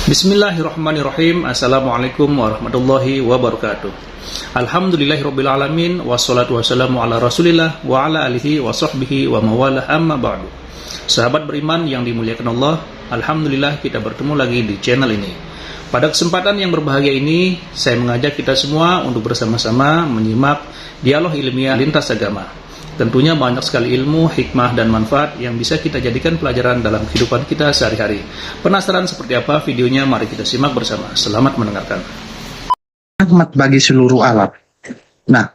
Bismillahirrahmanirrahim. Assalamualaikum warahmatullahi wabarakatuh. Alhamdulillahirrabbilalamin. Wassalatu wassalamu ala rasulillah wa ala alihi wa sahbihi wa mawalah amma ba'du. Sahabat beriman yang dimuliakan Allah, Alhamdulillah kita bertemu lagi di channel ini. Pada kesempatan yang berbahagia ini, saya mengajak kita semua untuk bersama-sama menyimak dialog ilmiah lintas agama. Tentunya banyak sekali ilmu, hikmah, dan manfaat yang bisa kita jadikan pelajaran dalam kehidupan kita sehari-hari. Penasaran seperti apa videonya? Mari kita simak bersama. Selamat mendengarkan. Rahmat bagi seluruh alam. Nah,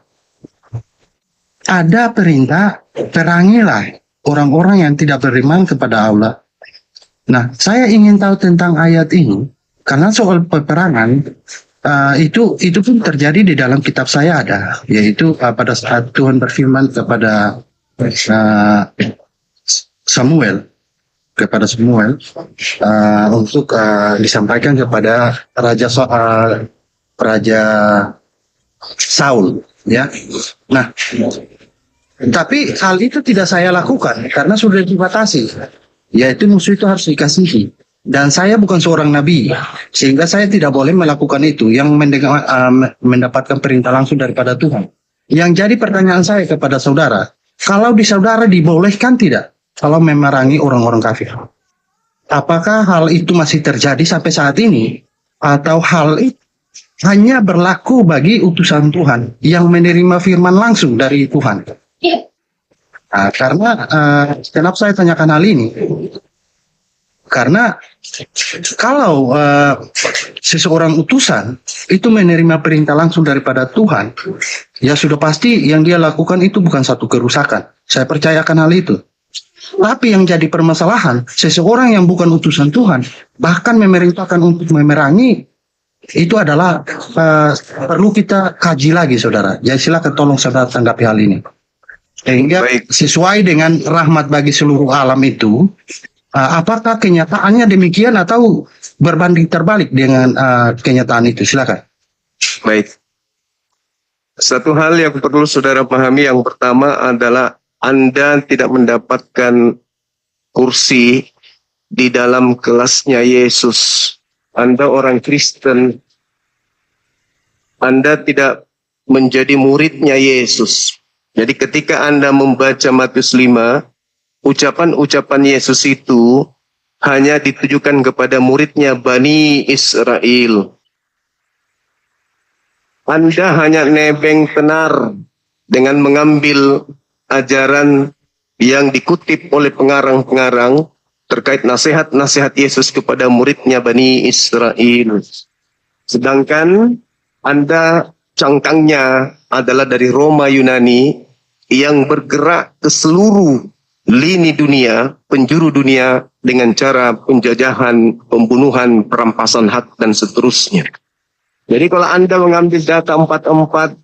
ada perintah, perangilah orang-orang yang tidak beriman kepada Allah. Nah, saya ingin tahu tentang ayat ini, karena soal peperangan, itu pun terjadi di dalam kitab saya ada, yaitu pada saat Tuhan berfirman kepada Samuel untuk disampaikan kepada Raja Saul, ya. Nah, tapi hal itu tidak saya lakukan karena sudah dibatasi, yaitu musuh itu harus dikasihi. Dan saya bukan seorang nabi, sehingga saya tidak boleh melakukan itu yang mendapatkan perintah langsung daripada Tuhan. Yang jadi pertanyaan saya kepada saudara, kalau di saudara dibolehkan tidak kalau memerangi orang-orang kafir? Apakah hal itu masih terjadi sampai saat ini? Atau hal itu hanya berlaku bagi utusan Tuhan yang menerima firman langsung dari Tuhan? Nah, karena kenapa saya tanyakan hal ini? Karena kalau seseorang utusan itu menerima perintah langsung daripada Tuhan, ya sudah pasti yang dia lakukan itu bukan satu kerusakan. Saya percayakan hal itu. Tapi yang jadi permasalahan, seseorang yang bukan utusan Tuhan, bahkan memerintahkan untuk memerangi, itu adalah perlu kita kaji lagi, saudara. Jadi silakan tolong saudara tanggapi hal ini. Sehingga sesuai dengan rahmat bagi seluruh alam itu, apakah kenyataannya demikian atau berbanding terbalik dengan kenyataan itu? Silakan. Baik. Satu hal yang perlu saudara pahami, yang pertama adalah Anda tidak mendapatkan kursi di dalam kelasnya Yesus. Anda orang Kristen. Anda tidak menjadi muridnya Yesus. Jadi ketika Anda membaca Matius 5, ucapan-ucapan Yesus itu hanya ditujukan kepada muridnya Bani Israel. Anda hanya nebeng tenar dengan mengambil ajaran yang dikutip oleh pengarang-pengarang terkait nasihat-nasihat Yesus kepada muridnya Bani Israel. Sedangkan Anda cangkangnya adalah dari Roma Yunani yang bergerak ke seluruh lini dunia, penjuru dunia dengan cara penjajahan, pembunuhan, perampasan hak, dan seterusnya. Jadi kalau Anda mengambil data 44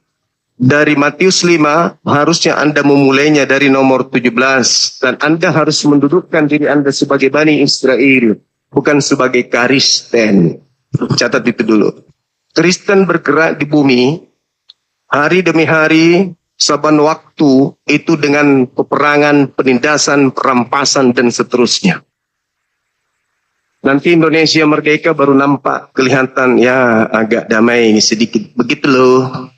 dari Matius 5, harusnya Anda memulainya dari nomor 17. Dan Anda harus mendudukkan diri Anda sebagai Bani Israel, bukan sebagai Kristen. Catat itu dulu. Kristen bergerak di bumi, hari demi hari, saban waktu itu dengan peperangan, penindasan, perampasan, dan seterusnya. Nanti Indonesia merdeka baru nampak kelihatan ya agak damai sedikit. Begitu loh.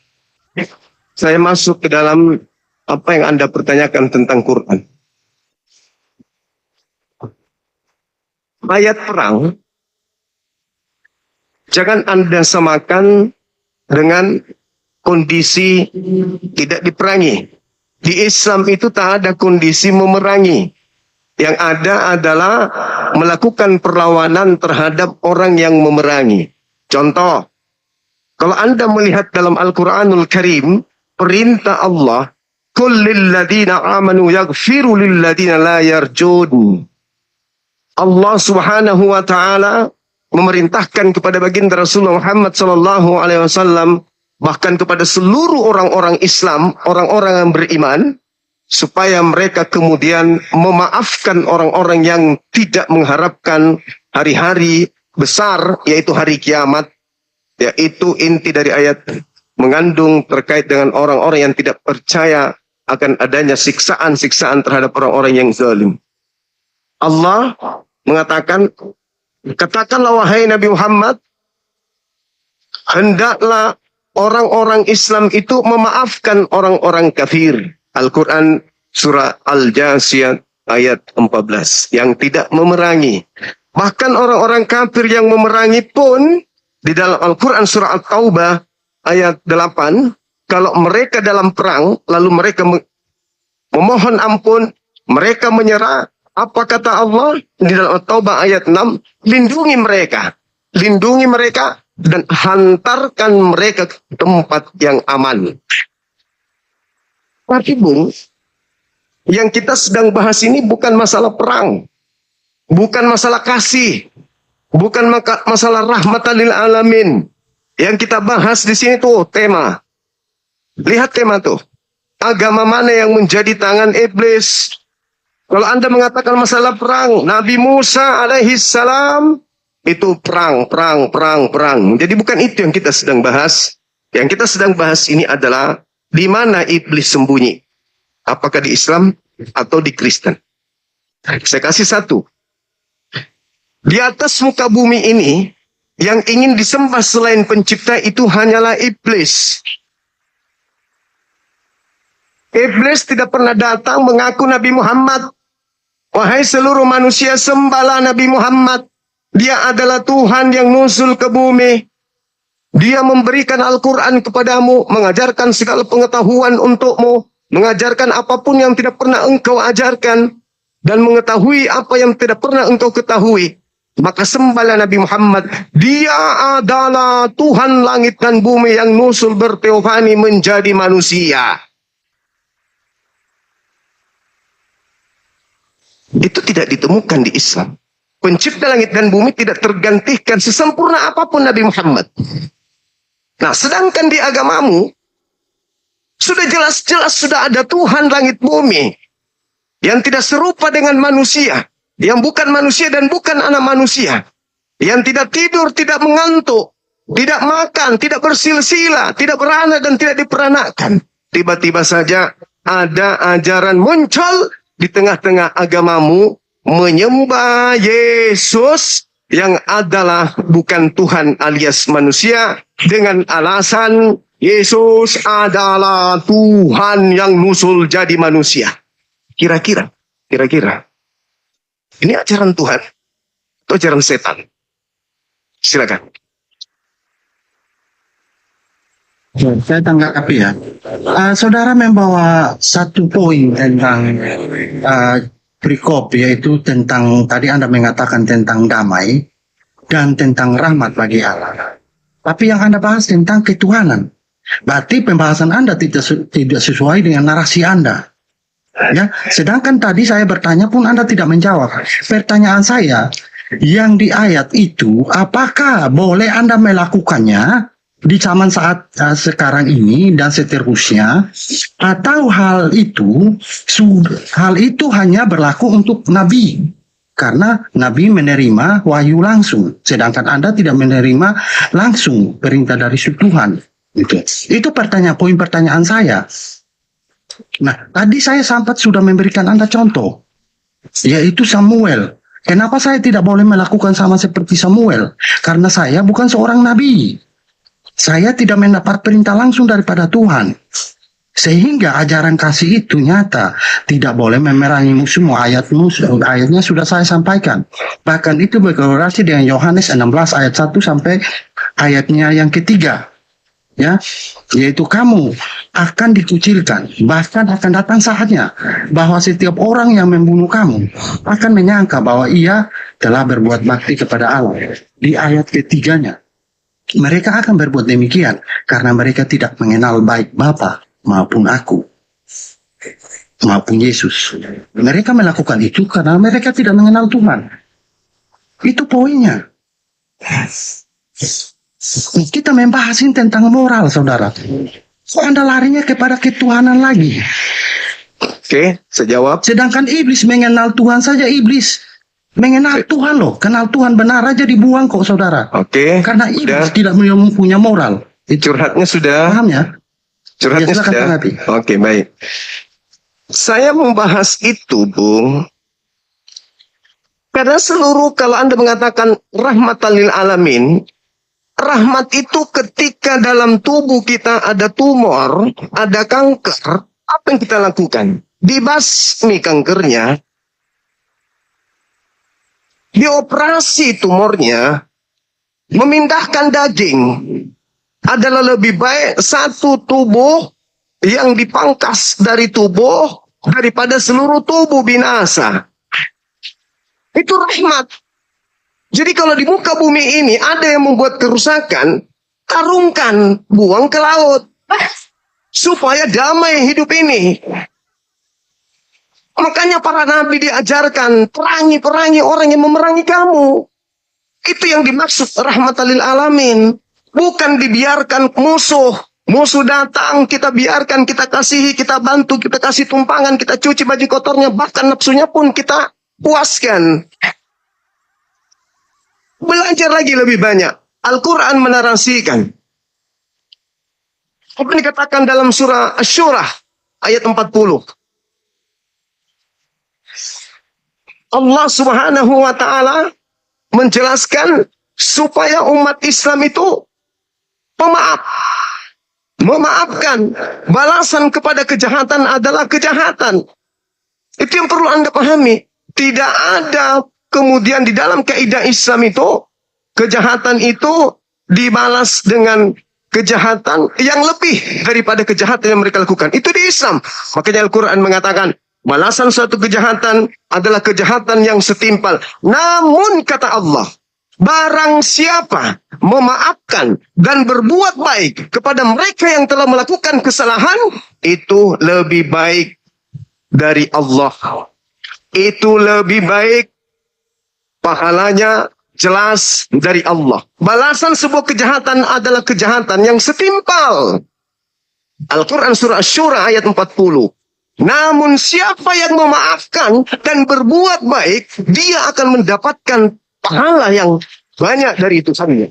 Saya masuk ke dalam apa yang Anda pertanyakan tentang Quran. Ayat perang, jangan Anda samakan dengan kondisi tidak diperangi. Di Islam itu tak ada kondisi memerangi. Yang ada adalah melakukan perlawanan terhadap orang yang memerangi. Contoh, kalau Anda melihat dalam Al-Quranul Karim, perintah Allah, "Qul lilladzina amanu yaghfiru lilladzina la yarjun." Allah Subhanahu wa taala memerintahkan kepada baginda Rasulullah Muhammad sallallahu alaihi wasallam, bahkan kepada seluruh orang-orang Islam, orang-orang yang beriman, supaya mereka kemudian memaafkan orang-orang yang tidak mengharapkan hari-hari besar, yaitu hari kiamat. Yaitu inti dari ayat mengandung terkait dengan orang-orang yang tidak percaya akan adanya siksaan-siksaan terhadap orang-orang yang zalim. Allah mengatakan, Katakanlah wahai Nabi Muhammad, hendaklah orang-orang Islam itu memaafkan orang-orang kafir. Al-Quran surah Al-Jasiyah ayat 14. Yang tidak memerangi. Bahkan orang-orang kafir yang memerangi pun di dalam Al-Quran surah At-Taubah ayat 8. Kalau mereka dalam perang, lalu mereka memohon ampun, mereka menyerah. Apa kata Allah di dalam At-Taubah ayat 6? Lindungi mereka dan hantarkan mereka ke tempat yang aman. Tapi Bung, yang kita sedang bahas ini bukan masalah perang, bukan masalah kasih, bukan masalah rahmatan lil alamin. Yang kita bahas di sini tuh tema. Lihat tema tuh. Agama mana yang menjadi tangan iblis? Kalau Anda mengatakan masalah perang, Nabi Musa alaihi salam itu perang. Jadi bukan itu yang kita sedang bahas. Yang kita sedang bahas ini adalah di mana iblis sembunyi. Apakah di Islam atau di Kristen? Saya kasih satu. Di atas muka bumi ini, yang ingin disembah selain pencipta itu hanyalah iblis. Iblis tidak pernah datang mengaku Nabi Muhammad. Wahai seluruh manusia, sembahlah Nabi Muhammad. Dia adalah Tuhan yang nusul ke bumi. Dia memberikan Al-Quran kepadamu, mengajarkan segala pengetahuan untukmu, mengajarkan apapun yang tidak pernah engkau ajarkan, dan mengetahui apa yang tidak pernah engkau ketahui. Maka sembahlah Nabi Muhammad. Dia adalah Tuhan langit dan bumi yang nusul berteofani menjadi manusia. Itu tidak ditemukan di Islam. Pencipta langit dan bumi tidak tergantikan sesempurna apapun Nabi Muhammad. Nah, sedangkan di agamamu, sudah jelas-jelas sudah ada Tuhan langit bumi. Yang tidak serupa dengan manusia. Yang bukan manusia dan bukan anak manusia. Yang tidak tidur, tidak mengantuk. Tidak makan, tidak bersilsilah, tidak beranak dan tidak diperanakan. Tiba-tiba saja ada ajaran muncul di tengah-tengah agamamu, menyembah Yesus yang adalah bukan Tuhan alias manusia, dengan alasan Yesus adalah Tuhan yang nusul jadi manusia. Kira-kira ini ajaran Tuhan atau ajaran setan? Silakan. Saya tanggapi ya. Saudara membawa satu poin tentang perikop, yaitu tentang tadi Anda mengatakan tentang damai dan tentang rahmat bagi Allah. Tapi yang Anda bahas tentang ketuhanan. Berarti pembahasan Anda tidak sesuai dengan narasi Anda. Ya, sedangkan tadi saya bertanya pun Anda tidak menjawab. Pertanyaan saya, yang di ayat itu apakah boleh Anda melakukannya di zaman saat sekarang ini dan seterusnya, atau hal itu hanya berlaku untuk nabi, karena nabi menerima wahyu langsung, sedangkan Anda tidak menerima langsung perintah dari Tuhan. Itu poin pertanyaan saya. Nah, tadi saya sempat sudah memberikan Anda contoh, yaitu Samuel. Kenapa saya tidak boleh melakukan sama seperti Samuel? Karena saya bukan seorang nabi. Saya tidak mendapat perintah langsung daripada Tuhan. Sehingga ajaran kasih itu nyata. Tidak boleh memerangi musuhmu. Ayatnya sudah saya sampaikan. Bahkan itu berkorelasi dengan Yohanes 16 ayat 1 sampai ayatnya yang ketiga. Ya, yaitu kamu akan dikucilkan. Bahkan akan datang saatnya bahwa setiap orang yang membunuh kamu akan menyangka bahwa ia telah berbuat bakti kepada Allah. Di ayat ketiganya, mereka akan berbuat demikian karena mereka tidak mengenal baik Bapa maupun aku maupun Yesus. Mereka melakukan itu karena mereka tidak mengenal Tuhan. Itu poinnya. Kita membahas tentang moral, saudara. Kok Anda larinya kepada ketuhanan lagi? Oke, saya jawab. Sedangkan iblis mengenal Tuhan saja, iblis mengenal Tuhan loh. Kenal Tuhan benar aja dibuang kok, saudara. Oke. Karena iblis tidak punya moral. Curhatnya sudah. Paham ya? Curhatnya Ya, sudah. Oke, baik. Saya membahas itu, Bung, Karena kalau Anda mengatakan rahmatan lil alamin, rahmat itu ketika dalam tubuh kita ada tumor, ada kanker, apa yang kita lakukan? Dibasmi kankernya, dioperasi tumornya, memindahkan daging. Adalah lebih baik satu tubuh yang dipangkas dari tubuh daripada seluruh tubuh binasa. Itu rahmat. Jadi kalau di muka bumi ini ada yang membuat kerusakan, karungkan, buang ke laut. Supaya damai hidup ini. Makanya para nabi diajarkan, perangi orang yang memerangi kamu. Itu yang dimaksud rahmatan lil alamin. Bukan dibiarkan musuh datang, kita biarkan, kita kasihi, kita bantu, kita kasih tumpangan, kita cuci baju kotornya, bahkan nafsunya pun kita puaskan. Belajar lagi lebih banyak. Al-Quran menarasikan. Apa yang dikatakan dalam surah Asy-Syura ayat 40. Allah Subhanahu wa ta'ala menjelaskan supaya umat Islam itu pemaaf. Memaafkan. Balasan kepada kejahatan adalah kejahatan. Itu yang perlu Anda pahami. Tidak ada kemudian di dalam kaidah Islam itu, kejahatan itu dibalas dengan kejahatan yang lebih daripada kejahatan yang mereka lakukan. Itu di Islam. Makanya Al-Quran mengatakan, balasan suatu kejahatan adalah kejahatan yang setimpal. Namun kata Allah, barang siapa memaafkan dan berbuat baik kepada mereka yang telah melakukan kesalahan, itu lebih baik dari Allah. Itu lebih baik, pahalanya jelas dari Allah. Balasan sebuah kejahatan adalah kejahatan yang setimpal. Al-Quran surah Asy-Syura ayat 40. Namun siapa yang memaafkan dan berbuat baik, dia akan mendapatkan pahala yang banyak dari itu saja.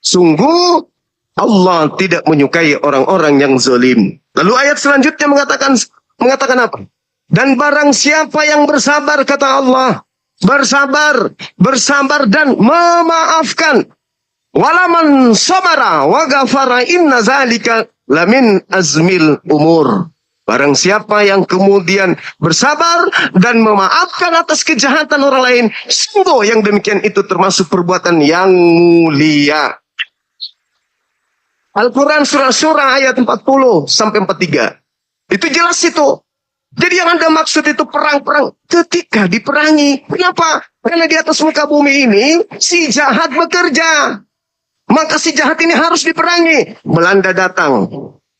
Sungguh Allah tidak menyukai orang-orang yang zalim. Lalu ayat selanjutnya mengatakan apa? Dan barang siapa yang bersabar, kata Allah, bersabar dan memaafkan. Walaman sabara wa ghafara inna zalika lamin azmil umur. Barang siapa yang kemudian bersabar dan memaafkan atas kejahatan orang lain, sungguh yang demikian itu termasuk perbuatan yang mulia. Al-Quran surah Asy-Syura ayat 40 sampai 43. Itu jelas itu. Jadi yang Anda maksud itu perang-perang ketika diperangi. Kenapa? Karena di atas muka bumi ini si jahat bekerja. Maka si jahat ini harus diperangi. Belanda datang,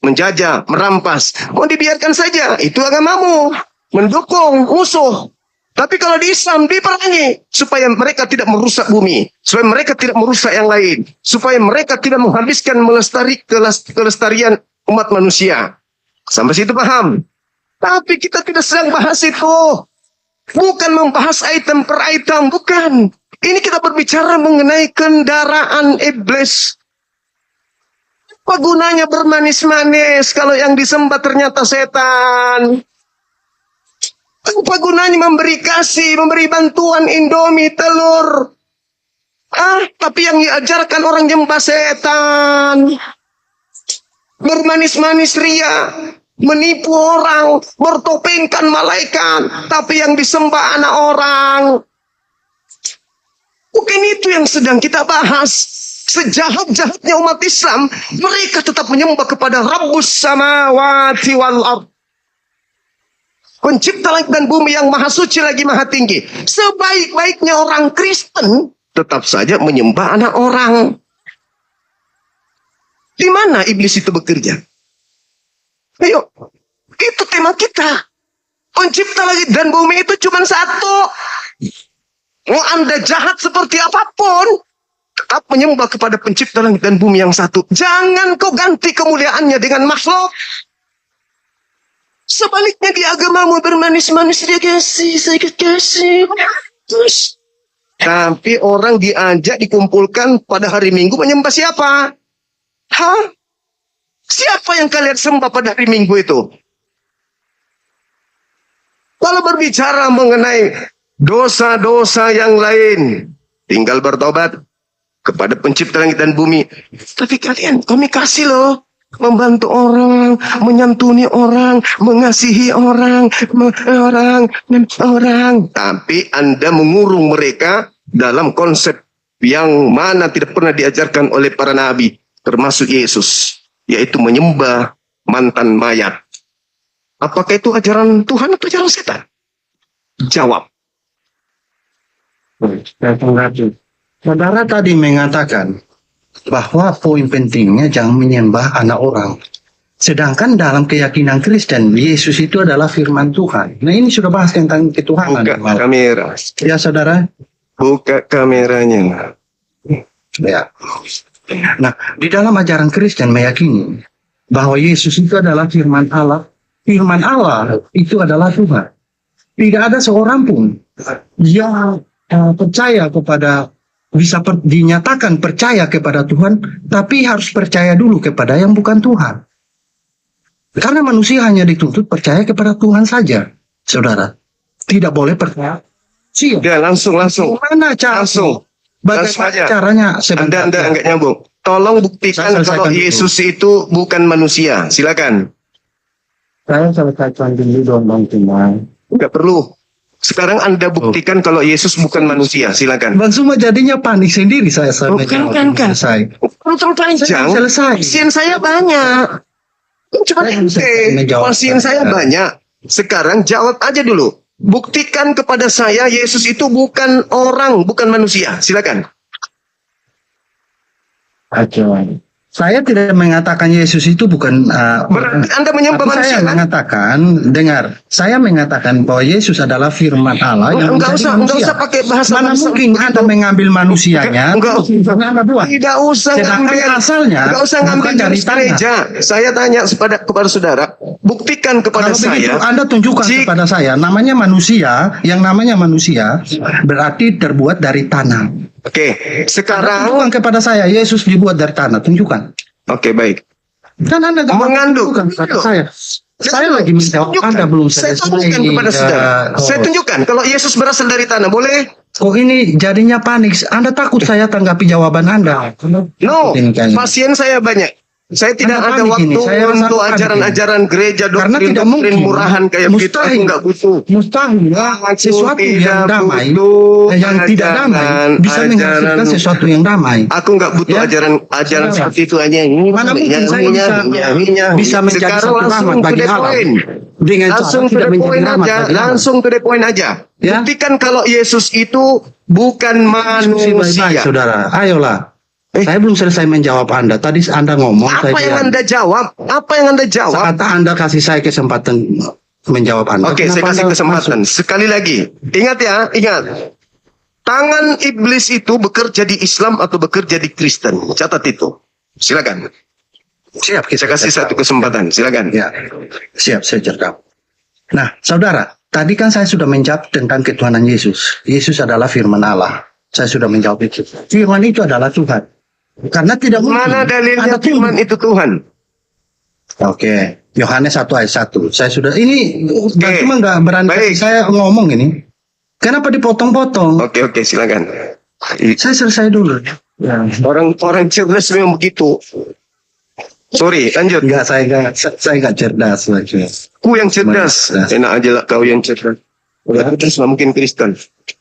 menjajah, merampas. Mau dibiarkan saja, itu agamamu. Mendukung musuh. Tapi kalau di Islam diperangi. Supaya mereka tidak merusak bumi. Supaya mereka tidak merusak yang lain. Supaya mereka tidak menghabiskan kelestarian umat manusia. Sampai situ paham? Tapi kita tidak sedang bahas itu. Bukan membahas item per item. Bukan. Ini kita berbicara mengenai kendaraan iblis. Apa gunanya bermanis-manis kalau yang disembah ternyata setan? Apa gunanya memberi kasih, memberi bantuan Indomie, telur? Tapi yang diajarkan orang nyembah setan. Bermanis-manis ria. Menipu orang, bertopengkan malaikat, tapi yang disembah anak orang. Bukan itu yang sedang kita bahas. Sejahat-jahatnya umat Islam, mereka tetap menyembah kepada Rabbus samawati wal ard. Pencipta langit dan bumi yang maha suci lagi maha tinggi. Sebaik-baiknya orang Kristen, tetap saja menyembah anak orang. Di mana iblis itu bekerja? Ayo, itu tema kita. Pencipta langit dan bumi itu cuma satu. Mau Anda jahat seperti apapun, tetap menyembah kepada pencipta langit dan bumi yang satu. Jangan kau ganti kemuliaannya dengan makhluk. Sebaliknya di agamamu bermanis-manis, dia kasih, saya kasih. Terus. Tapi orang diajak dikumpulkan pada hari Minggu menyembah siapa? Siapa yang kalian sembah pada hari Minggu itu? Kalau berbicara mengenai dosa-dosa yang lain. Tinggal bertobat kepada pencipta langit dan bumi. Tapi kami kasih loh. Membantu orang, menyantuni orang, mengasihi orang. Tapi Anda mengurung mereka dalam konsep yang mana tidak pernah diajarkan oleh para nabi, termasuk Yesus, yaitu menyembah mantan mayat. Apakah itu ajaran Tuhan atau ajaran setan? Jawab. Saudara tadi mengatakan bahwa poin pentingnya jangan menyembah anak orang. Sedangkan dalam keyakinan Kristen, Yesus itu adalah firman Tuhan. Nah, ini sudah bahas tentang ketuhanan. Buka kamera. Ya, saudara. Buka kameranya. Ya. Nah, di dalam ajaran Kristen meyakini bahwa Yesus itu adalah firman Allah. Firman Allah itu adalah Tuhan. Tidak ada seorang pun yang percaya kepada dinyatakan percaya kepada Tuhan, tapi harus percaya dulu kepada yang bukan Tuhan. Karena manusia hanya dituntut percaya kepada Tuhan saja, saudara. Tidak boleh percaya. Ya, langsung. Gimana cara? Langsung Bagaimana caranya? Anda enggak nyambung. Tolong buktikan kalau Yesus itu bukan manusia. Silakan. Saya selesaikan dulu dong, teman. Enggak perlu. Sekarang Anda buktikan kalau Yesus bukan manusia. Silakan. Bang Suma jadinya panik sendiri saya. Bukan. Selesai. Panjang. Selesai. Pasien saya banyak. Cuma pasien saya banyak. Sekarang jawab aja dulu. Buktikan kepada saya Yesus itu bukan orang, bukan manusia. Silakan. Saya tidak mengatakan Yesus itu bukan Berarti Anda menyembah manusia, saya mengatakan bahwa Yesus adalah firman Allah yang enggak usah pakai bahasa. Mana mungkin Anda mengambil manusianya? Tidak usah ngambil asalnya. Enggak usah ngambil dari gereja. Saya tanya kepada saudara, buktikan kepada kalau saya. Begitu, Anda tunjukkan kepada saya, namanya manusia, yang namanya manusia berarti terbuat dari tanah. Oke, sekarang tunjukkan kepada saya Yesus dibuat dari tanah, tunjukkan. Oke, baik. Kan Anda mengandung kata saya lagi menjawab, Anda belum selesai. Saya tunjukkan kepada saudara. Saya tunjukkan kalau Yesus berasal dari tanah, boleh? Kok ini jadinya panik? Anda takut saya tanggapi jawaban Anda? No, pasien saya banyak. Saya tidak ada waktu untuk ajaran-ajaran gereja, doktrin murahan kayak begitu. Aku nggak butuh. Mustahil sesuatu yang damai, yang tidak damai bisa menghasilkan sesuatu yang damai. Aku nggak butuh ajaran seperti itu aja. Mana mungkin saya bisa menjadi satu rahmat bagi alam dengan langsung cara tidak menjadi rahmat bagi alam. Langsung to the point aja. Buktikan kalau Yesus itu bukan manusia. Saudara, ayolah. Saya belum selesai menjawab Anda. Tadi Anda ngomong. Apa yang Anda jawab? Saat Anda kasih saya kesempatan menjawab Anda. Oke, saya kasih kesempatan. Sekali lagi. Ingat ya, ingat. Tangan iblis itu bekerja di Islam atau bekerja di Kristen. Catat itu. Silakan. Siap. Saya kasih satu kesempatan. Silakan. Ya, siap. Saya cerita. Nah, saudara. Tadi kan saya sudah menjawab tentang ketuhanan Yesus. Yesus adalah firman Allah. Saya sudah menjawab itu. Firman itu adalah Tuhan. Karena tidak mungkin. Mana dalilnya firman itu Tuhan? Oke. Yohanes 1 ayat 1. Saya sudah ini cuma nggak berani saya ngomong ini. Kenapa dipotong-potong? Oke, silakan. Saya selesai dulu. Ya. Orang cerdas memang begitu. Sorry, lanjut. Enggak, saya nggak cerdas lagi. Ku yang cerdas. Enak aja lah kau yang cerdas. Udah terus mungkin Kristen.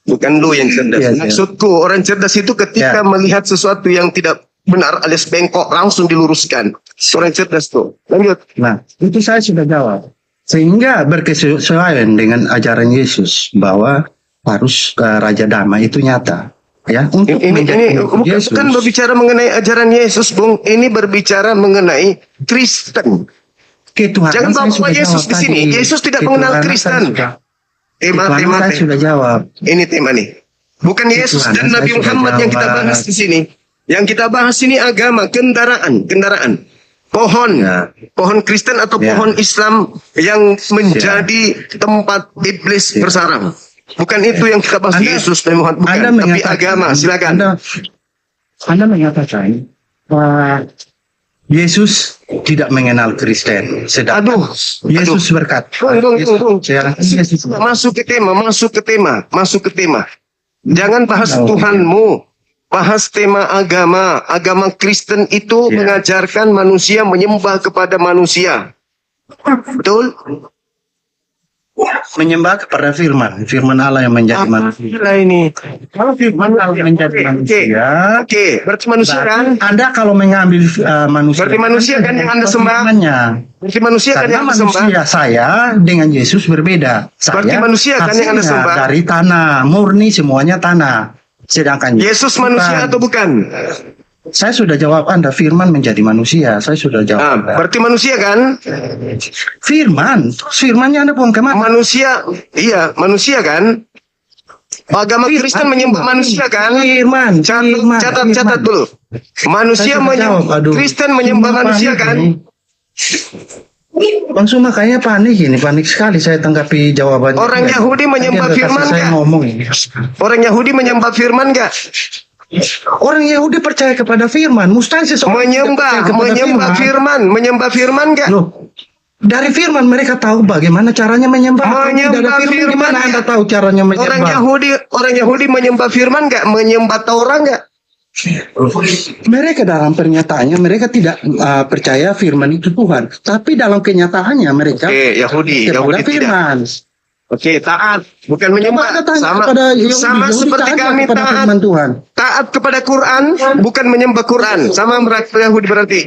Bukan lu yang cerdas. Maksudku orang cerdas itu ketika melihat sesuatu yang tidak benar alias bengkok langsung diluruskan. Orang cerdas tuh. Lanjut. Nah, itu saya sudah jawab. Sehingga berkesesuaian dengan ajaran Yesus bahwa harus Raja Damai itu nyata. Ya, untuk ini bukan berbicara mengenai ajaran Yesus, Bung. Ini berbicara mengenai Kristen. Jangan bawa Yesus di sini. Yesus tidak mengenal Kristen. Tema saya sudah jawab. Ini tema nih. Bukan Yesus dan Nabi Muhammad yang kita bahas di sini. Yang kita bahas ini agama, kendaraan. Pohon Kristen atau pohon Islam yang menjadi tempat iblis bersarang. Bukan itu yang kita bahas Yesus dan Muhammad, bukan. Tapi agama, silakan. Anda mengatakan Yesus tidak mengenal Kristen. Sedangkan Aduh, Yesus berkata, Tunggu. Yesus Masuk ke tema. Jangan bahas Tuhanmu. Bahas tema agama. Agama Kristen itu mengajarkan manusia menyembah kepada manusia. Betul? menyembah kepada firman Allah yang menjadi manusia. Gila ini. Kalau firman Allah menjadi manusia, Oke, berarti manusia kan? Anda kalau mengambil manusia, Berarti manusia kan yang Anda sembah? firman-Nya. Berarti manusia kan Karena yang Anda sembah? manusia saya dengan Yesus berbeda. Berarti Saya manusia kan yang Anda hasilnya sembah? dari tanah, murni semuanya tanah. Sedangkan Yesus manusia atau bukan? Saya sudah jawab Anda, firman menjadi manusia. Saya sudah jawab Anda. Berarti manusia kan? Firman, terus firmannya Anda buang kemana? Manusia, iya manusia kan? Agama Kristen menyembah manusia kan? Firman, Catat dulu. Manusia Saya sudah jawab, aduh. Kristen menyembah Suma manusia panik kan? ini. Bang Suma kayaknya panik sekali saya tanggapi jawabannya. Orang Yahudi menyembah Nanti Anda firman kasih saya nggak? ngomong ini. Orang Yahudi menyembah firman enggak? Orang Yahudi percaya kepada firman, mustahil seseorang tidak percaya kepada Menyembah firman enggak? Loh, dari firman mereka tahu bagaimana caranya menyembah. Menyembah Dari firman, gimana ya. Anda tahu caranya menyembah? Orang Yahudi menyembah firman enggak? Menyembah Taurat enggak? Mereka dalam pernyataannya mereka tidak percaya firman itu Tuhan, tapi dalam kenyataannya mereka Oke, Yahudi kepada tidak. firman. Oke, taat, bukan Coba menyembah. Anda tanya Sama kepada Yahudi, sama Yahudi seperti taat kami kepada taat. firman Tuhan. Taat kepada Quran, bukan menyembah Quran. Sama Yahudi berarti.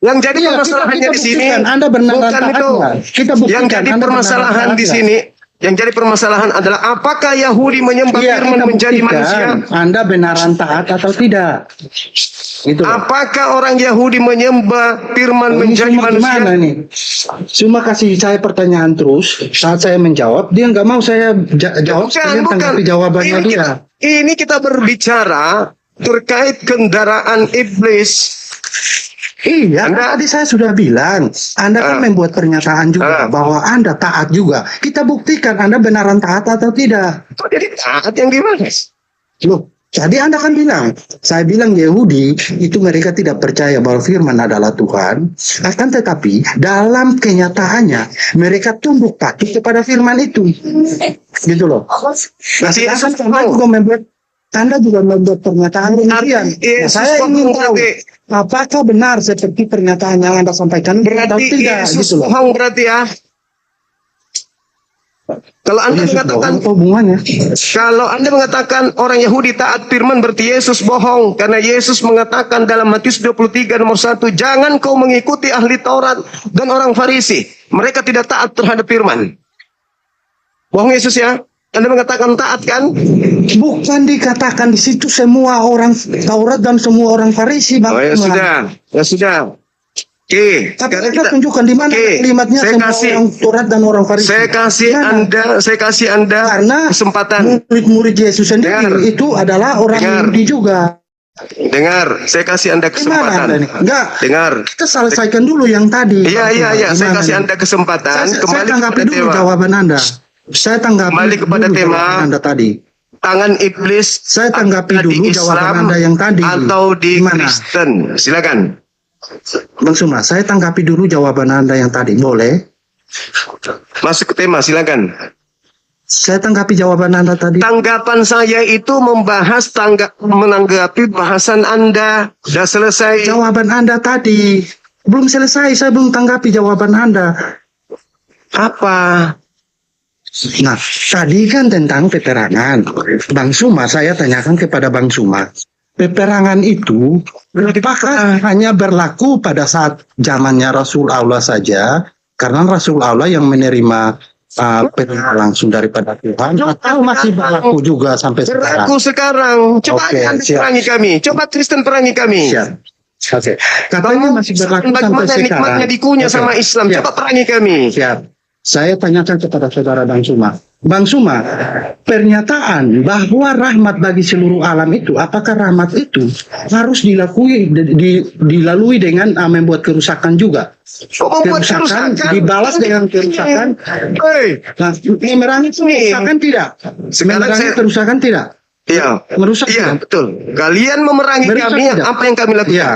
Yang jadi Iya, permasalahannya kita di sini buktikan, Anda benar bukan taat itu. nggak? Kita buktikan, Yang jadi Anda permasalahan benar di taat sini, yang jadi permasalahan adalah apakah Yahudi menyembah Iya, firman kita menjadi buktikan manusia? Anda benaran taat atau tidak. Gitu loh. Apakah orang Yahudi menyembah firman Ini menjadi cuma manusia? gimana nih? Cuma kasih saya pertanyaan terus, saat saya menjawab, dia nggak mau saya jawab, kalian tanggapi jawabannya Ini dia. ini kita berbicara terkait kendaraan iblis. Iya, tadi saya sudah bilang, Anda kan membuat pernyataan juga bahwa Anda taat juga. Kita buktikan Anda benaran taat atau tidak. Kok jadi taat yang gimana? Loh, tadi Anda kan bilang, saya bilang Yahudi itu mereka tidak percaya bahwa firman adalah Tuhan, akan tetapi dalam kenyataannya mereka tunduk patuh kepada firman itu. Gitu loh. Nah, sedangkan Anda juga membuat pernyataan demikian. Nah, saya ingin tahu apakah benar seperti pernyataan yang Anda sampaikan atau Berarti tidak Yesus gitu loh. bohong berarti ya. Kalau Anda Yesus mengatakan bohong, apa hubungannya? Kalau Anda mengatakan orang Yahudi taat firman berarti Yesus bohong. Karena Yesus mengatakan dalam Matius 23 nomor 1, jangan kau mengikuti ahli Taurat dan orang Farisi. Mereka tidak taat terhadap firman. Bohong Yesus ya? Anda mengatakan taat kan? Bukan dikatakan di situ semua orang Taurat dan semua orang Farisi, Bang. Oh ya sudah. Oke, Tapi sekarang Anda tunjukkan di mana kalimatnya semua orang Taurat dan orang Farisi. Saya kasih Anda Karena kesempatan. murid-murid Yesus sendiri itu adalah orang Yahudi juga. Dengar, saya kasih Anda kesempatan. Gimana Anda nih? Enggak. Dengar. Kita selesaikan dulu yang tadi. Iya. Saya Gimana kasih nih? Anda kesempatan. Saya Kembali tanggapi kepada dulu tema. jawaban Anda. Saya tanggapi Kembali kepada dulu tema. jawaban Anda tadi. Tangan iblis. Saya tanggapi apakah dulu di jawaban Islam Anda yang tadi. atau di Gimana? Kristen. Silakan. Bang Suma, saya tanggapi dulu jawaban Anda yang tadi. Boleh? Masuk ke tema, silakan. Saya tanggapi jawaban Anda tadi. Tanggapan saya itu membahas menanggapi bahasan Anda. Sudah selesai. Jawaban Anda tadi. Belum selesai, saya belum tanggapi jawaban Anda. Apa? Nah, tadi kan tentang peperangan. Bang Suma, saya tanyakan kepada Bang Suma. Peperangan itu apakah hanya berlaku pada saat zamannya Rasul Allah saja? Karena Rasul Allah yang menerima peperangan langsung daripada Tuhan, atau masih berlaku juga sampai sekarang? Berlaku sekarang. Coba Anda perangi kami. Coba Kristen perangi kami. Siap. Oke. Katanya masih berlaku sampai Bagaimana sekarang. nikmatnya dikunyah Oke. sama Islam. Siap. Coba perangi kami. Siap. Saya tanyakan kepada saudara Bang Suma. Bang Suma, pernyataan bahwa rahmat bagi seluruh alam itu, apakah rahmat itu harus dilalui dengan membuat kerusakan juga? Kok membuat kerusakan? Dibalas dengan kerusakan. Nah, memerangi itu kerusakan tidak? Memerangi kerusakan tidak? Iya. Merusak Iya, tidak? betul. Kalian memerangi Merusak kami, tidak? apa yang kami lakukan? Iya.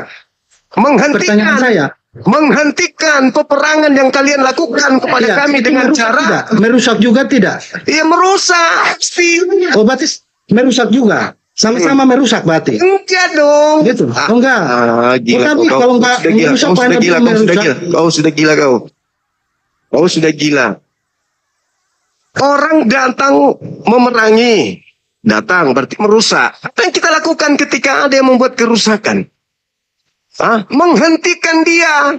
Pertanyaan saya. Menghentikan peperangan yang kalian lakukan kepada Iya, kami itu dengan merusak cara tidak? Merusak juga tidak? ya merusak. Pasti. Oh, berarti merusak juga. Sama-sama merusak berarti. Enggak dong. Gitu. Oh, enggak. Gila, Tapi kalau enggak merusak, kau sudah gila, merusak. kau sudah gila kau. Kau sudah gila. Orang datang memerangi, datang berarti merusak. Apa yang kita lakukan ketika ada yang membuat kerusakan? Menghentikan dia.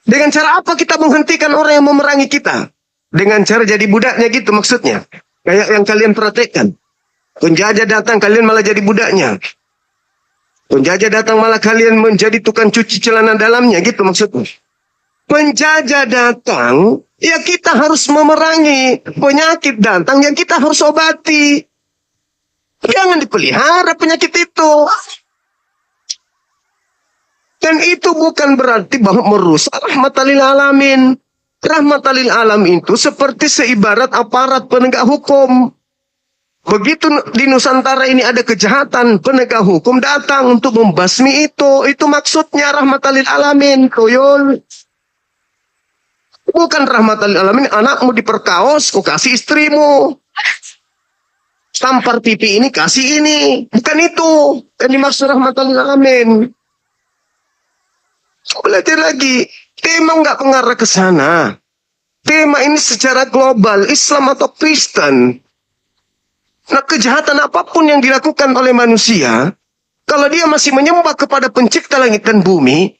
Dengan cara apa kita menghentikan orang yang memerangi kita? Dengan cara jadi budaknya gitu maksudnya. Kayak yang kalian praktekkan. Penjajah datang, kalian malah jadi budaknya. Penjajah datang, malah kalian menjadi tukang cuci celana dalamnya, gitu maksudnya. Penjajah datang, ya kita harus memerangi. Penyakit datang, yang kita harus obati. Jangan dipelihara penyakit itu. Dan itu bukan berarti bahwa merusak rahmatan lil alamin. Rahmatan lil alamin itu seperti seibarat aparat penegak hukum. Begitu di Nusantara ini ada kejahatan, penegak hukum datang untuk membasmi itu. Itu maksudnya rahmatan lil alamin, tuyul. Bukan rahmatan lil alamin, anakmu diperkaos, kau kasih istrimu. Tampar pipi ini, kasih ini. Bukan itu. Yang dimaksud rahmatan lil alamin. Belajar lagi. Tema nggak mengarah ke sana. Tema ini secara global, Islam atau Kristen. Nah, kejahatan apapun yang dilakukan oleh manusia, kalau dia masih menyembah kepada pencipta langit dan bumi,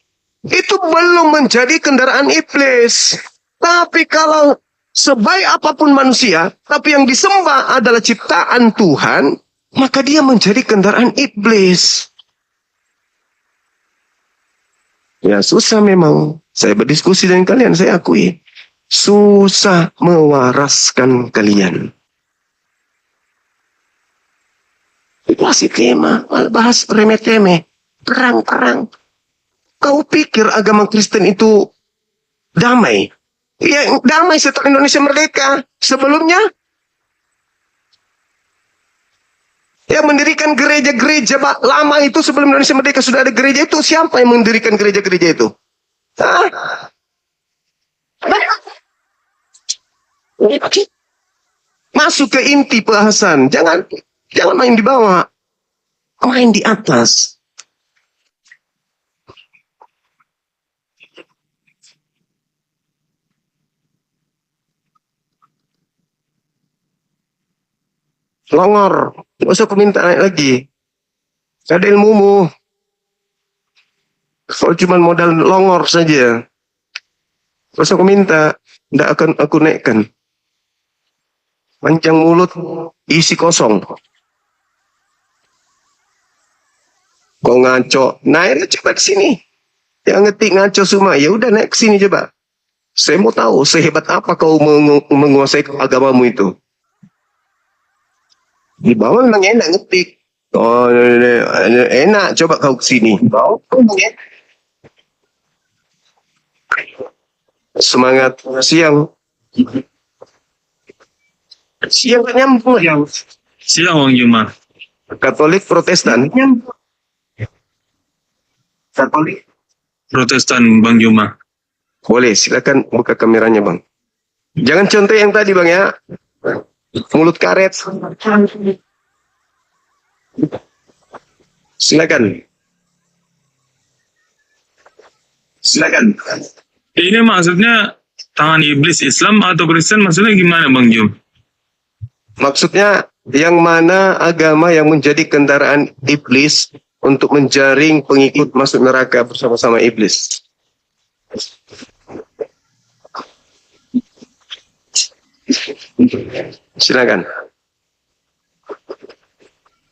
itu belum menjadi kendaraan iblis. Tapi kalau sebaik apapun manusia, tapi yang disembah adalah ciptaan Tuhan, maka dia menjadi kendaraan iblis. Ya susah memang. Saya berdiskusi dengan kalian, saya akui. Susah mewaraskan kalian. Itu masih tema, malah bahas remeh-temeh. Perang-perang. Kau pikir agama Kristen itu damai? Ya, damai setelah Indonesia merdeka. Sebelumnya, yang mendirikan gereja-gereja lama itu sebelum Indonesia merdeka sudah ada gereja itu. Siapa yang mendirikan gereja-gereja itu? Masuk ke inti bahasan. Jangan main di bawah. Main di atas. Longor. Gak usah aku minta lagi. Gak ada ilmumu. Kalau cuma modal longor saja. Gak usah aku minta. Tidak akan aku naikkan. Panjang mulut, isi kosong. Kau ngaco. Naik coba ke sini. Yang ngetik ngaco semua. Ya udah naik ke sini coba. Saya mau tahu sehebat apa kau menguasai agamamu itu. Di bawah memang enak ngetik. Oh, enak. Coba kau ke sini. Semangat siang. Siang kan nyambung ya. Siang Bang Juma. Katolik Protestan. Katolik Protestan Bang Juma. boleh, silakan buka kameranya bang. Jangan contoh yang tadi bang ya. Mulut karet. Silakan. Silakan. Ini maksudnya tangan iblis Islam atau Kristen, maksudnya gimana Bang Jum? Maksudnya yang mana agama yang menjadi kendaraan iblis untuk menjaring pengikut masuk neraka bersama-sama iblis? Silakan.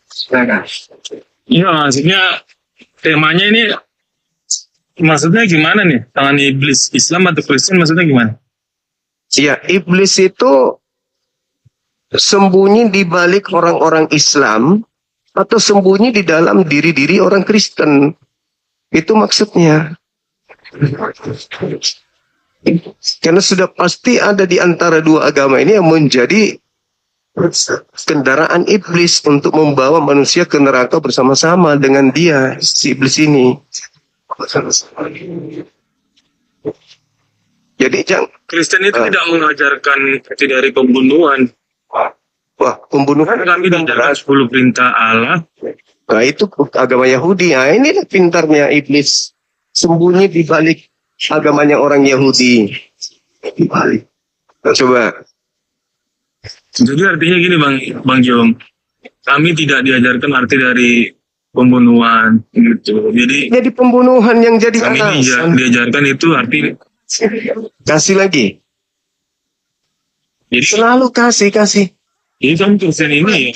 Silakan. Iya, maksudnya temanya ini maksudnya gimana nih? Tangan iblis Islam atau Kristen maksudnya gimana? Ya, iblis itu sembunyi di balik orang-orang Islam atau sembunyi di dalam diri-diri orang Kristen. Itu maksudnya. Karena sudah pasti ada di antara dua agama ini yang menjadi kendaraan iblis untuk membawa manusia ke neraka bersama-sama dengan dia, si iblis ini. Jadi Kristen itu tidak mengajarkan dari pembunuhan. wah, pembunuhan Kami diajarkan 10 perintah Allah. Nah, itu agama Yahudi. Nah, inilah pintarnya iblis. Sembunyi di balik agamanya orang Yahudi. Di balik. Nah, coba. Jadi artinya gini Bang Jom, kami tidak diajarkan arti dari pembunuhan gitu. Jadi pembunuhan yang jadi Kami alasan. diajarkan itu arti. Kasih lagi. Jadi Selalu kasih. ini kan Kristen ini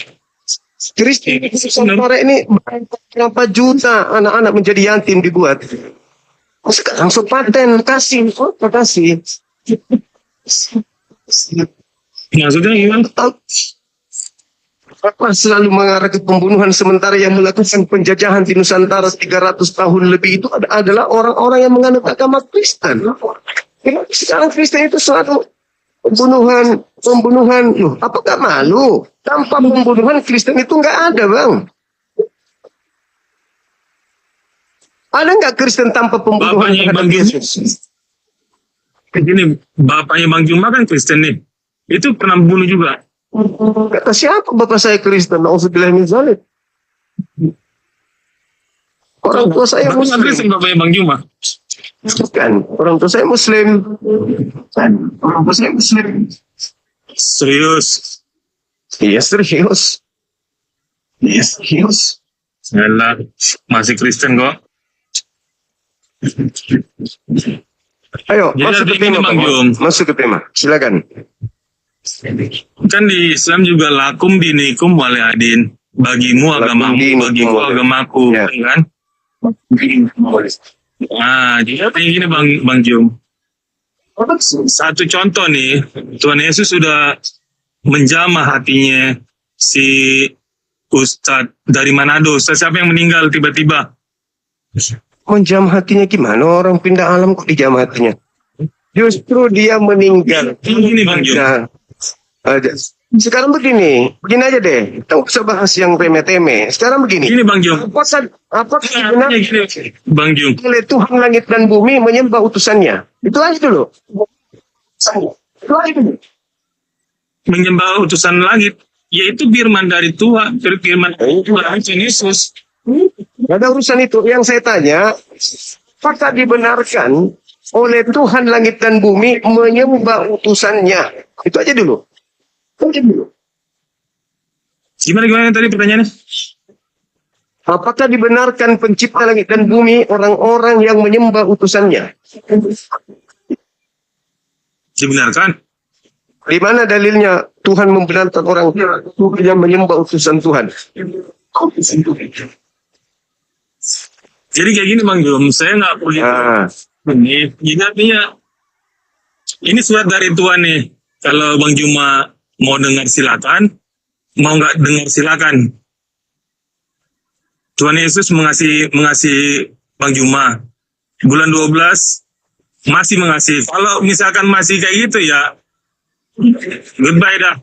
Kristen Nusantara ini berapa juta anak-anak menjadi yatim dibuat. Sekarang paten kasih. maksudnya gimana? Apa selalu mengarah ke pembunuhan sementara yang melakukan penjajahan di Nusantara 300 tahun lebih itu adalah orang-orang yang menganut agama Kristen. Sekarang Kristen itu selalu pembunuhan. Loh, apakah malu? Tanpa pembunuhan Kristen itu nggak ada, Bang. Ada nggak Kristen tanpa pembunuhan Bapaknya terhadap Bang Jum, Yesus? Gini, bapaknya Bang Juma kan Kristen nih. Itu pernah bunuh juga. Kata siapa bapak saya Kristen? Nauzubillah min dzalik. Orang tua saya Bapak Kristen Muslim. bapaknya Bang Juma. Bukan. Orang tua saya Muslim. Orang tua saya Muslim. Serius. Iya serius. Yalah, masih Kristen kok. Ayo, Jadi masuk ke artinya tema, Bang Pak. Jum. Masuk ke tema. Silakan. Kan di Islam juga lakum dinikum waliadin. Bagimu agamamu, dinikum bagiku waliadin. agamaku, Ya. kan? Nah, jadi artinya gini Bang Jum. Satu contoh nih, Tuhan Yesus sudah menjamah hatinya si Ustadz dari Manado. Ustadz siapa yang meninggal tiba-tiba? Menjam hatinya gimana? Orang pindah alam kok dijam hatinya? Justru dia meninggal. Ini Bang Jum. Nah, sekarang begini aja deh. Kita nggak usah bahas yang remeh-temeh. Sekarang begini. Gini Bang Jum. Apakah benar Artinya gini, Bang Jum. oleh Tuhan langit dan bumi menyembah utusannya? Itu aja dulu. Itu aja dulu. Menyembah utusan langit, yaitu firman dari Tuhan, firman Tuhan Yesus. Gak ada urusan itu. Yang saya tanya, apakah dibenarkan oleh Tuhan langit dan bumi menyembah utusannya? Itu aja dulu. Gimana tadi pertanyaannya? Apakah dibenarkan pencipta langit dan bumi orang-orang yang menyembah utusannya? Dibenarkan. Di mana dalilnya Tuhan membenarkan orang yang menyembah utusan Tuhan? Jadi kayak gini Bang Jum, saya nggak boleh Nah, ini. Jadi artinya ini surat dari Tuhan nih. Kalau Bang Juma mau dengar silakan, mau nggak dengar silakan. Tuhan Yesus mengasihi Bang Juma. Bulan 12 masih mengasihi. Kalau misalkan masih kayak gitu ya, goodbye dah.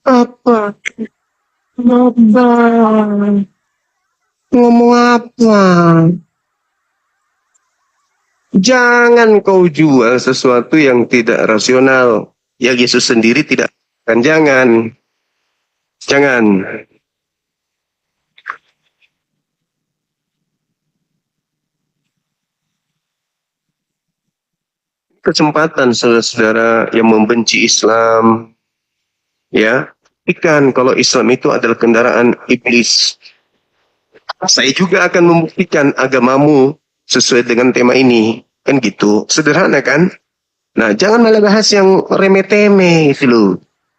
apa? Ngomong apa? Jangan kau jual sesuatu yang tidak rasional. Yang Yesus sendiri tidak. Kan jangan. Kesempatan saudara-saudara yang membenci Islam. Ya. Buktikan kalau Islam itu adalah kendaraan iblis. Saya juga akan membuktikan agamamu sesuai dengan tema ini. Kan gitu. Sederhana kan? Nah, jangan malah bahas yang remeh-temeh gitu loh.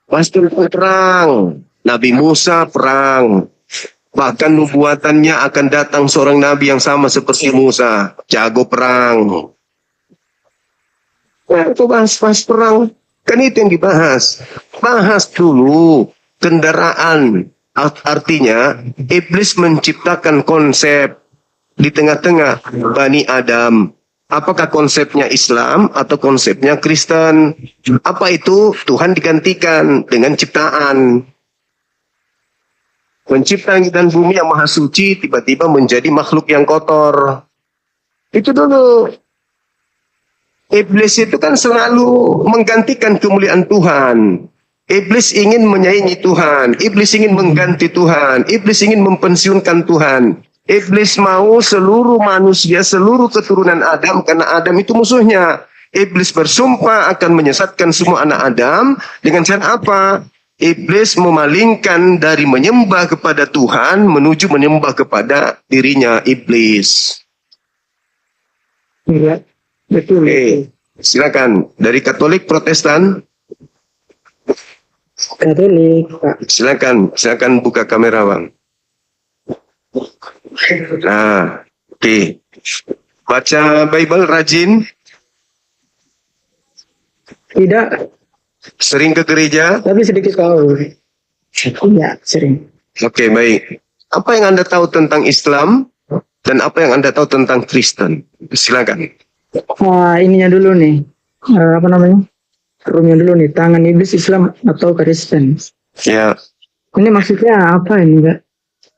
Pasti perang. Nabi Musa perang. Bahkan nubuatannya akan datang seorang nabi yang sama seperti Musa. Jago perang. Nah, itu bahas perang. Kan itu yang dibahas. Bahas dulu kendaraan. Artinya, iblis menciptakan konsep di tengah-tengah Bani Adam. Apakah konsepnya Islam atau konsepnya Kristen? Apa itu? Tuhan digantikan dengan ciptaan. Pencipta langit dan bumi yang maha suci tiba-tiba menjadi makhluk yang kotor. Itu dulu. Iblis itu kan selalu menggantikan kemuliaan Tuhan. Iblis ingin menyaingi Tuhan. Iblis ingin mengganti Tuhan. Iblis ingin mempensiunkan Tuhan. Iblis mau seluruh manusia, seluruh keturunan Adam, karena Adam itu musuhnya. Iblis bersumpah akan menyesatkan semua anak Adam. Dengan cara apa? Iblis memalingkan dari menyembah kepada Tuhan menuju menyembah kepada dirinya iblis. Iya, betul. Oke, silakan. Dari Katolik, Protestan, Katolik, Pak. silakan buka kamera, Bang. Nah, oke. Baca Bible rajin, Tidak, sering ke gereja. tapi sedikit tahu. Iya, sering. Oke, baik. Apa yang Anda tahu tentang Islam dan apa yang Anda tahu tentang Kristen? Silakan. Ininya dulu nih. Apa namanya? Rumnya dulu nih. Tangan iblis Islam atau Kristen. Ya. Ini maksudnya apa ini, Pak?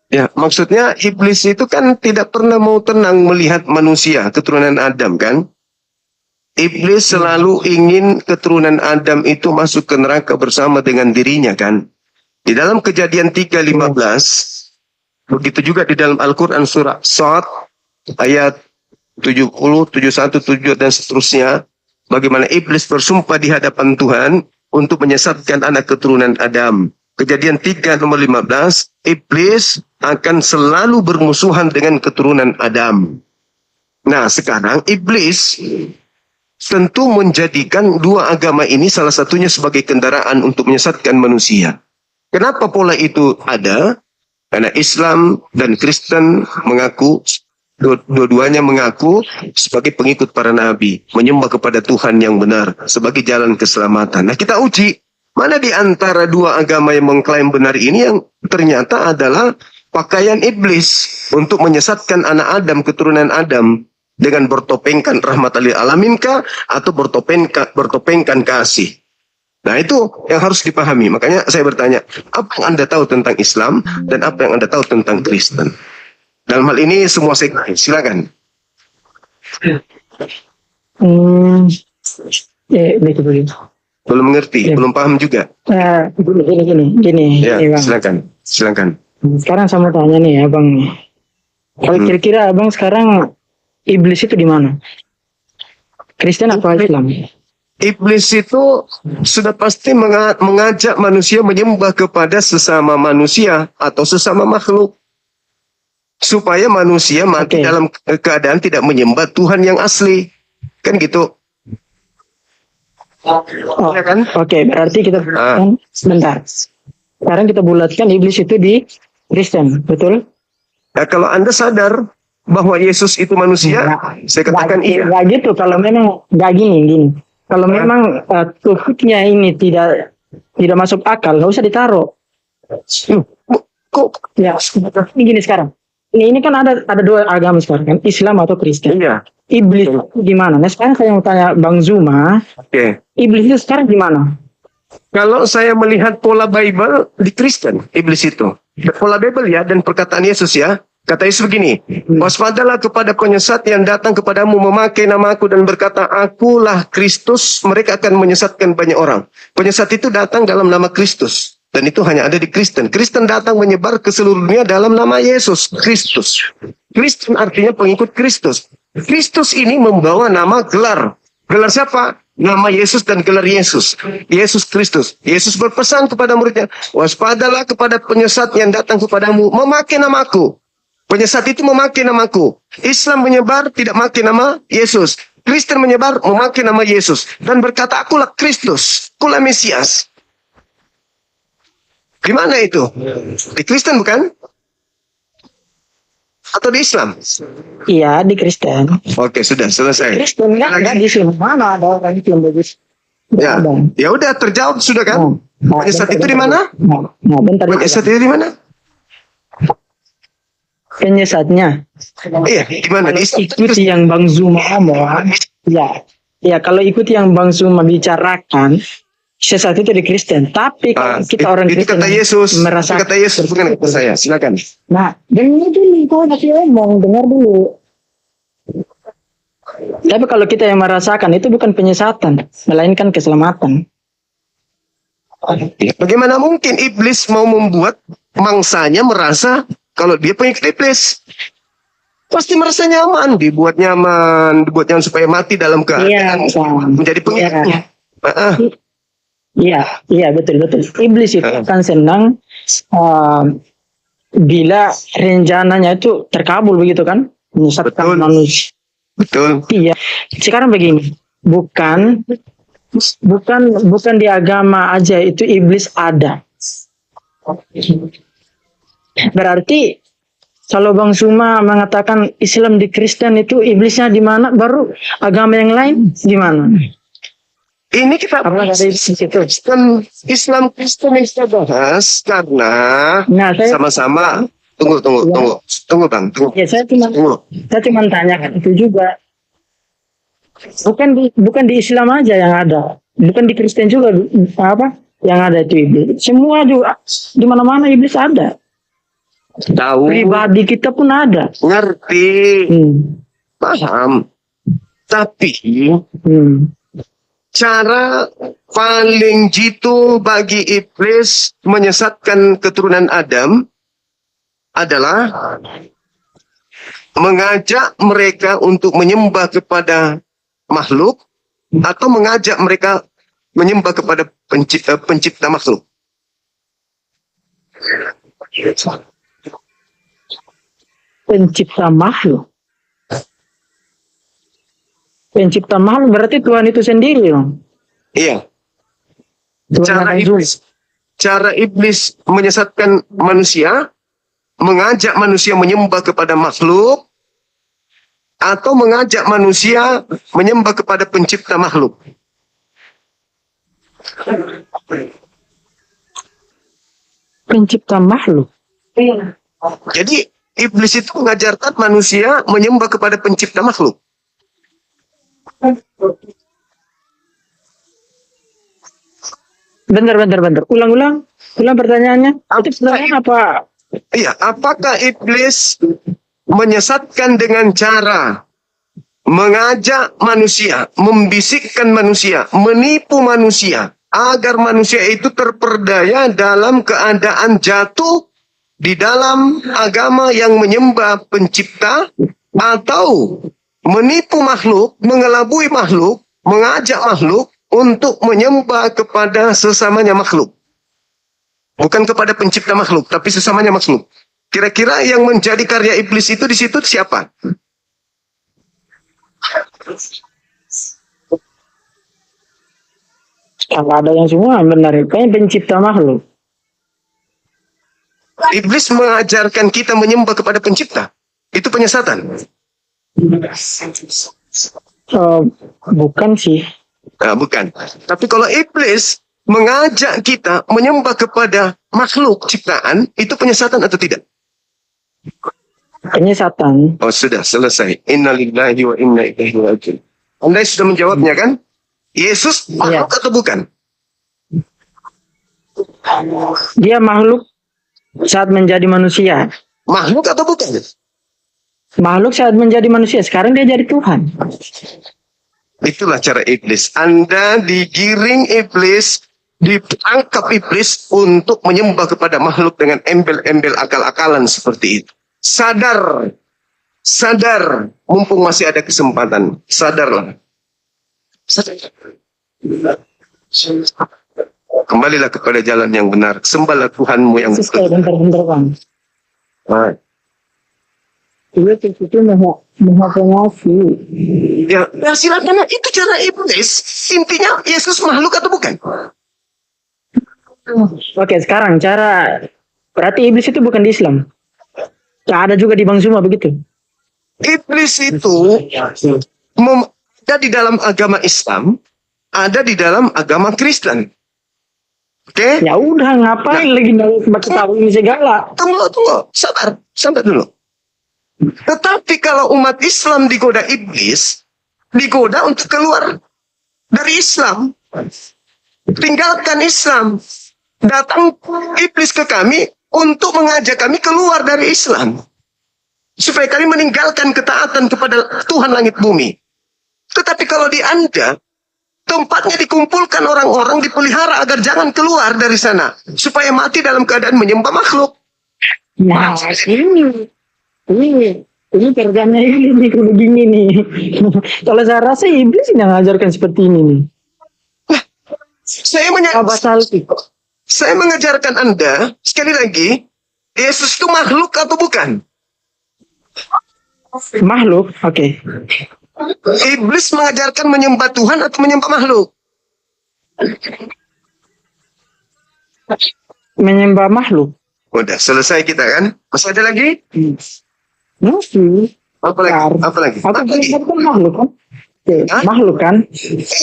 Ya, maksudnya iblis itu kan tidak pernah mau tenang melihat manusia, keturunan Adam kan? Iblis selalu ingin keturunan Adam itu masuk ke neraka bersama dengan dirinya kan? Di dalam Kejadian 3:15, begitu juga di dalam Al-Quran surah Shad ayat 70, 71, 7 dan seterusnya, bagaimana iblis bersumpah di hadapan Tuhan untuk menyesatkan anak keturunan Adam. Kejadian 3:15, iblis akan selalu bermusuhan dengan keturunan Adam. Nah, sekarang iblis tentu menjadikan dua agama ini salah satunya sebagai kendaraan untuk menyesatkan manusia. Kenapa pola itu ada? Karena Islam dan Kristen mengaku, dua-duanya mengaku sebagai pengikut para nabi, menyembah kepada Tuhan yang benar sebagai jalan keselamatan. Nah, kita uji mana di antara dua agama yang mengklaim benar ini yang ternyata adalah pakaian iblis untuk menyesatkan anak Adam, keturunan Adam, dengan bertopengkan rahmat lil alamin kah atau bertopengkan kasih. Nah, itu yang harus dipahami. Makanya saya bertanya, apa yang Anda tahu tentang Islam dan apa yang Anda tahu tentang Kristen? Dalam hal ini semua sekte, silakan. Begitu. Belum mengerti, Ya. belum paham juga. Gini, Ya, Bang. silakan. Sekarang saya mau tanya nih, Abang. Kalau kira-kira Abang sekarang iblis itu di mana? Kristen atau Islam? Iblis itu sudah pasti mengajak manusia menyembah kepada sesama manusia atau sesama makhluk. Supaya manusia mati Oke. dalam keadaan tidak menyembah Tuhan yang asli. Kan gitu. Ya kan? Oke, berarti kita bulatkan sebentar. Sekarang kita bulatkan iblis itu di Kristen, betul? Nah, kalau Anda sadar bahwa Yesus itu manusia, saya katakan iya. Nggak gitu, kalau memang nggak gini. Kalau memang Tuhannya ini tidak masuk akal, nggak usah ditaruh. Kok? Ya, ini gini sekarang. Ini kan ada dua agama sekarang kan, Islam atau Kristen. Iya. Iblis itu gimana? Nah sekarang saya mau tanya Bang Zuma, Oke. iblis itu sekarang gimana? Kalau saya melihat pola Bible di Kristen, iblis itu. Pola Bible ya, dan perkataan Yesus ya. Kata Yesus begini, waspadalah kepada penyesat yang datang kepadamu memakai namaku dan berkata, akulah Kristus, mereka akan menyesatkan banyak orang. Penyesat itu datang dalam nama Kristus. Dan itu hanya ada di Kristen. Kristen datang menyebar ke seluruh dunia dalam nama Yesus Kristus. Kristen artinya pengikut Kristus. Kristus ini membawa nama gelar. Gelar siapa? Nama Yesus dan gelar Yesus. Yesus Kristus. Yesus berpesan kepada muridnya, waspadalah kepada penyesat yang datang kepadamu memakai namaku. Penyesat itu memakai namaku. Islam menyebar tidak memakai nama Yesus. Kristen menyebar memakai nama Yesus. Dan berkata, akulah Kristus. Akulah Mesias. Di mana itu? Di Kristen bukan? Atau di Islam? Iya, di Kristen. Oke, sudah selesai. Kristen nggak di sini. Mana ada orang itu yang bagus? Ya, Ada. ya udah terjawab sudah kan? Penyesat itu di mana? Nah, bentar. Penyesat itu di mana? penyesatnya. Iya, gimana? Ikuti yang Bang Zuma omong. Ya, kalau ikuti yang Bang Zuma bicarakan, sesat itu di Kristen. Tapi kalau kita orang itu Kristen kata Yesus, merasa itu kata Yesus, bukan kata saya. Silakan. Nah, dengar dulu, kau masih omong, dengar dulu. Tapi kalau kita yang merasakan itu bukan penyesatan, melainkan keselamatan. Bagaimana mungkin iblis mau membuat mangsanya merasa kalau dia pengikut iblis? Pasti merasa nyaman, dibuat nyaman supaya mati dalam keadaan menjadi pengikutnya. Iya, betul. Iblis itu kan senang bila rencananya itu terkabul begitu kan, menyesatkan manusia. Betul. Iya. Sekarang begini, bukan di agama aja itu iblis ada. Berarti kalau Bang Suma mengatakan Islam di Kristen itu iblisnya di mana, baru agama yang lain gimana? Ini kita Islam Kristen yang kita bahas karena sama-sama tunggu Bang. Ya, saya cuma tanyakan itu juga. Bukan di Islam aja yang ada, bukan di Kristen juga yang ada itu iblis. Semua juga di mana-mana iblis ada. Tahu. Pribadi kita pun ada. Ngerti. Paham. Tapi cara paling jitu bagi iblis menyesatkan keturunan Adam adalah mengajak mereka untuk menyembah kepada makhluk atau mengajak mereka menyembah kepada pencipta makhluk. Pencipta makhluk. Pencipta makhluk berarti Tuhan itu sendiri dong. Iya. Cara iblis menyesatkan manusia, mengajak manusia menyembah kepada makhluk, atau mengajak manusia menyembah kepada pencipta makhluk. Pencipta makhluk. Jadi iblis itu mengajarkan manusia menyembah kepada pencipta makhluk. Bentar. Ulang pertanyaannya. Itu pertanyaan apa? Iya, apakah iblis menyesatkan dengan cara mengajak manusia, membisikkan manusia, menipu manusia agar manusia itu terperdaya dalam keadaan jatuh di dalam agama yang menyembah pencipta, atau menipu makhluk, mengelabui makhluk, mengajak makhluk untuk menyembah kepada sesamanya makhluk. Bukan kepada pencipta makhluk, tapi sesamanya makhluk. Kira-kira yang menjadi karya iblis itu di situ siapa? Kalau ada yang semua benar, kayaknya pencipta makhluk. Iblis mengajarkan kita menyembah kepada pencipta. Itu penyesatan. Bukan sih. Nah, bukan. Tapi kalau iblis mengajak kita menyembah kepada makhluk ciptaan, itu penyesatan atau tidak? Penyesatan. Oh, sudah selesai. Innalillahi wa inna ilaihi raji'un. Anda sudah menjawabnya kan? Yesus makhluk atau bukan? Dia makhluk saat menjadi manusia. Makhluk atau bukan? Makhluk saat menjadi manusia. Sekarang dia jadi Tuhan. Itulah cara iblis. Anda digiring iblis, ditangkap iblis untuk menyembah kepada makhluk dengan embel-embel akal-akalan seperti itu. Sadar, mumpung masih ada kesempatan. Sadarlah. Kembalilah kepada jalan yang benar. Sembahlah Tuhanmu yang betul. Bentar, Bang. Itu maha pengasih. Ya, silakan. Itu cara iblis. Intinya Yesus makhluk atau bukan? Oke, sekarang berarti iblis itu bukan di Islam. Ada juga di Bang Zuma begitu. Iblis itu ada di dalam agama Islam, ada di dalam agama Kristen. Oke? Ya udah, ngapain lagi kita tahu ini segala? Tunggu. Sabar dulu. Tetapi kalau umat Islam digoda iblis, digoda untuk keluar dari Islam. Tinggalkan Islam. Datang iblis ke kami untuk mengajak kami keluar dari Islam. Supaya kami meninggalkan ketaatan kepada Tuhan langit bumi. Tetapi kalau di Anda, tempatnya dikumpulkan orang-orang, dipelihara agar jangan keluar dari sana. Supaya mati dalam keadaan menyembah makhluk. Nah, ini kerjanya ini kalau gini nih. Kalau saya rasa iblis yang ngajarkan seperti ini nih. Saya mengajarkan Anda, sekali lagi, Yesus itu makhluk atau bukan? Makhluk, oke. Iblis mengajarkan menyembah Tuhan atau menyembah makhluk? Menyembah makhluk. Udah selesai kita kan? Masih ada lagi? Masih. Apa lagi? Apa lagi? Aku Apa lagi? kan makhluk kan? Oke, Hah? makhluk kan?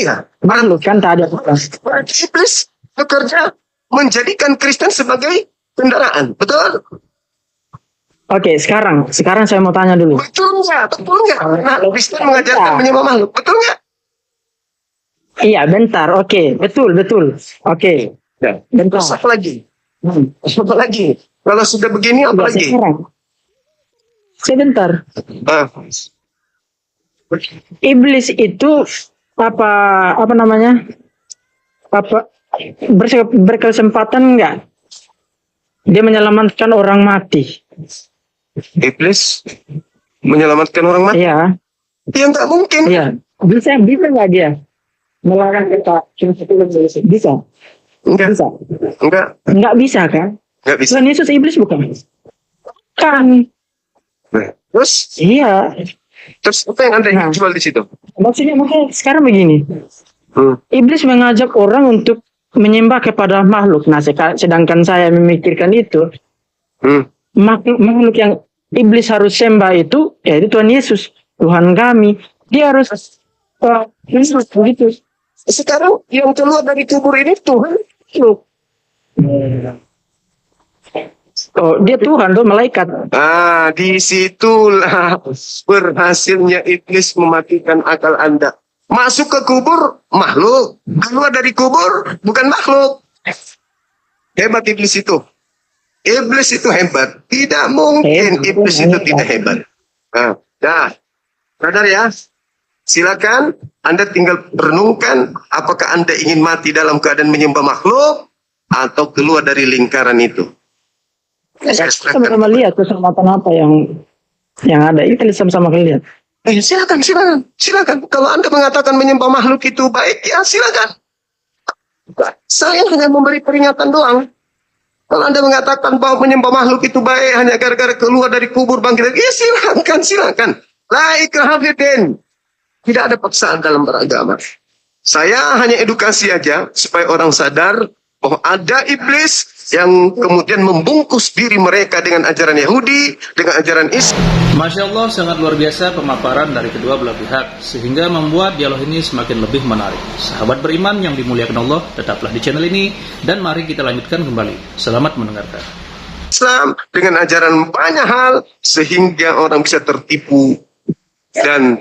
Iya. Makhluk kan tadi aku bilang. Berarti iblis bekerja menjadikan Kristen sebagai kendaraan. Betul? Oke, sekarang saya mau tanya dulu. Betul nggak? Betul nggak? Nah, Kristen mengajarkan menyembah makhluk. Betul nggak? Iya, bentar. Oke, betul. Oke. Bentar. Terus apa lagi? Apa lagi? Kalau sudah begini apa lagi? Sekarang. Sebentar. Ah, Iblis itu apa namanya? Berkesempatan enggak? Dia menyelamatkan orang mati. iblis menyelamatkan orang mati? Iya. Ya nggak mungkin. Iya. Bisa nggak dia melarang kita? Bisa. Enggak. Bisa. Nggak bisa kan? Enggak bisa. Tuhan Yesus iblis bukan? Kan. Nah, terus Iya. apa yang Anda Nah. jual di situ? Maksudnya sekarang begini. Iblis mengajak orang untuk menyembah kepada makhluk. Nah, sedangkan saya memikirkan itu, makhluk yang iblis harus sembah itu, yaitu Tuhan Yesus, Tuhan kami. Dia harus begitu. Sekarang yang keluar dari kubur ini Tuhan. Oh, dia Tuhan tuh malaikat. Ah, disitulah berhasilnya iblis mematikan akal Anda. Masuk ke kubur, makhluk. Keluar dari kubur, bukan makhluk. Hebat iblis itu. Iblis itu hebat. Tidak mungkin iblis itu tidak hebat. Nah, dah. Sadar ya? Silakan Anda tinggal renungkan apakah Anda ingin mati dalam keadaan menyembah makhluk atau keluar dari lingkaran itu. Kita sama-sama lihat keselamatan apa yang ada. Kita sama-sama lihat. Silakan. Kalau Anda mengatakan menyembah makhluk itu baik, ya silakan. Saya hanya memberi peringatan doang. Kalau Anda mengatakan bahwa menyembah makhluk itu baik hanya gara-gara keluar dari kubur bangkit, ya silakan. La ikraha fiddin. Tidak ada paksaan dalam beragama. Saya hanya edukasi aja supaya orang sadar bahwa ada iblis yang kemudian membungkus diri mereka dengan ajaran Yahudi, dengan ajaran Islam. Masya Allah, sangat luar biasa pemaparan dari kedua belah pihak, sehingga membuat dialog ini semakin lebih menarik. Sahabat beriman yang dimuliakan Allah, tetaplah di channel ini, dan mari kita lanjutkan kembali. Selamat mendengarkan. Islam dengan ajaran banyak hal, sehingga orang bisa tertipu dan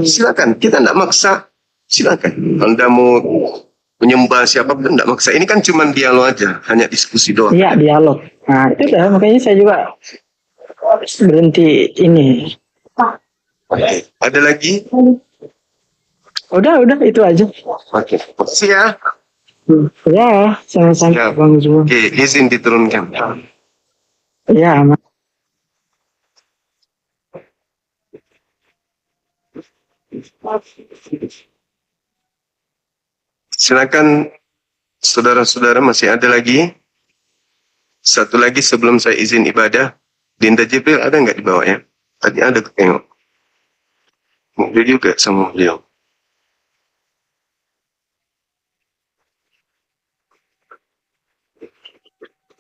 silakan, kita tidak maksa. Silakan, Anda mau menyembah siapapun tidak maksa. Ini kan cuma dialog aja, hanya diskusi doang. Iya, dialog. Nah, itu dah makanya saya juga berhenti ini. Ada lagi? Udah itu aja. Oke, makasih ya. Ya, sama-sama Siap. Bang Zul. Oke, izin diturunkan. Ya, Silakan saudara-saudara, masih ada lagi? Satu lagi sebelum saya izin ibadah. Dinda Jibril ada nggak di bawah ya? Tadi ada ketengok. Dia juga sama beliau.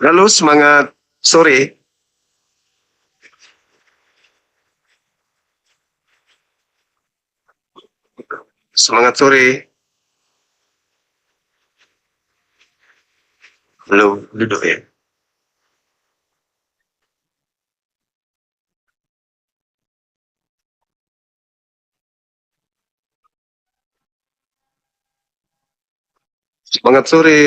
Lalu semangat sore. Semangat sore. Halo, duduk ya. Semangat sore.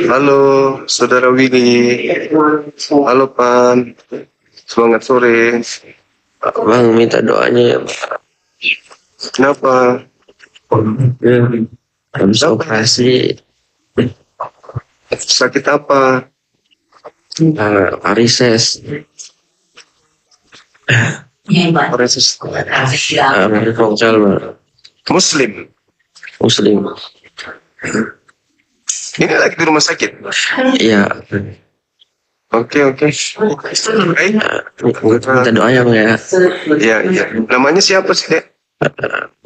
Halo, Saudara Willy. Halo, Pan. Semangat sore. Bang, minta doanya ya, Bang. Kenapa? Habis operasi Sakit apa? varises. Varises Perifokal, Bang. Muslim. Muslim. Ini lagi di rumah sakit. Iya. Oke. Baik. Minta doanya, Bang ya. Iya. Namanya siapa sih, Dek?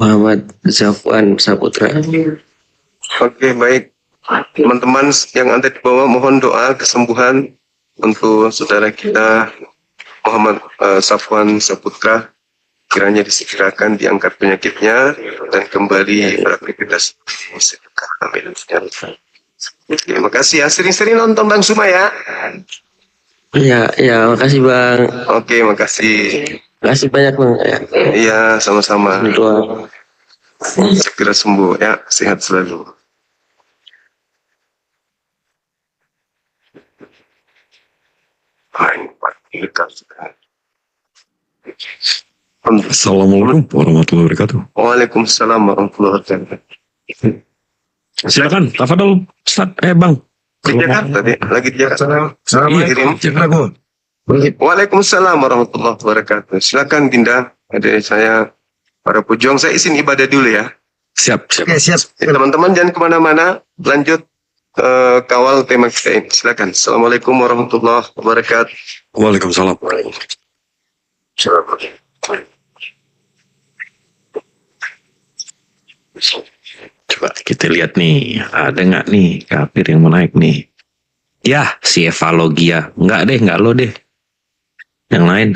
Muhammad Zafwan Saputra. Oke, baik. Teman-teman yang ada di bawah, mohon doa kesembuhan untuk saudara kita Muhammad Safwan Saputra. Kiranya disegerakan diangkat penyakitnya dan kembali beraktivitas. Amin. Terima kasih ya. Sering-sering nonton Bang Suma ya. Iya, makasih, Bang. Oke, makasih. Makasih banyak, Bang. Ya. Iya, sama-sama. Doa. Segera sembuh ya, sehat selalu. Assalamualaikum warahmatullahi wabarakatuh. Waalaikumsalam warahmatullahi wabarakatuh. Silakan, tafadhol, Ustaz. Bang. Di Jakarta, Dek. Lagi di Jakarta. Iya, Jakarta. Waalaikumsalam warahmatullahi wabarakatuh. Silakan Dinda, adik saya, para pejuang. Saya izin ibadah dulu ya. Siap. Teman-teman jangan kemana-mana. Lanjut kawal tema kita ini. Silakan. Assalamualaikum warahmatullahi wabarakatuh. Waalaikumsalam. Coba kita lihat nih, ada nggak nih kafir yang mau naik nih? Ya, si Evalogia. Nggak lo deh. Yang lain.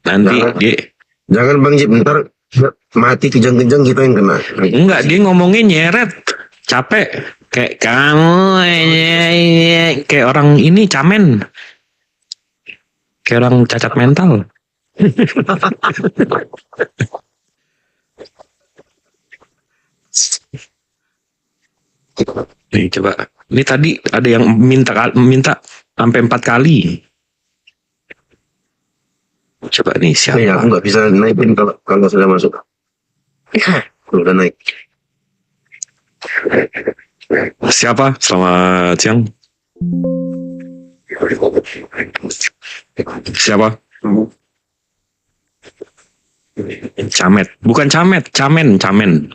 Nanti dia... Jangan Bang Jip, ntar mati kejang-kejang kita yang kena. Enggak, dia ngomongin nyeret. Capek. Kayak kamu, kayak orang ini camen. Kayak orang cacat mental. Nih coba. Ini tadi ada yang minta sampai 4 kali. Coba nih siapa? Aku nggak bisa naikin kalau sudah masuk. Kalau udah naik. Siapa? Selamat siang. Siapa? Camet. Bukan camet, camen.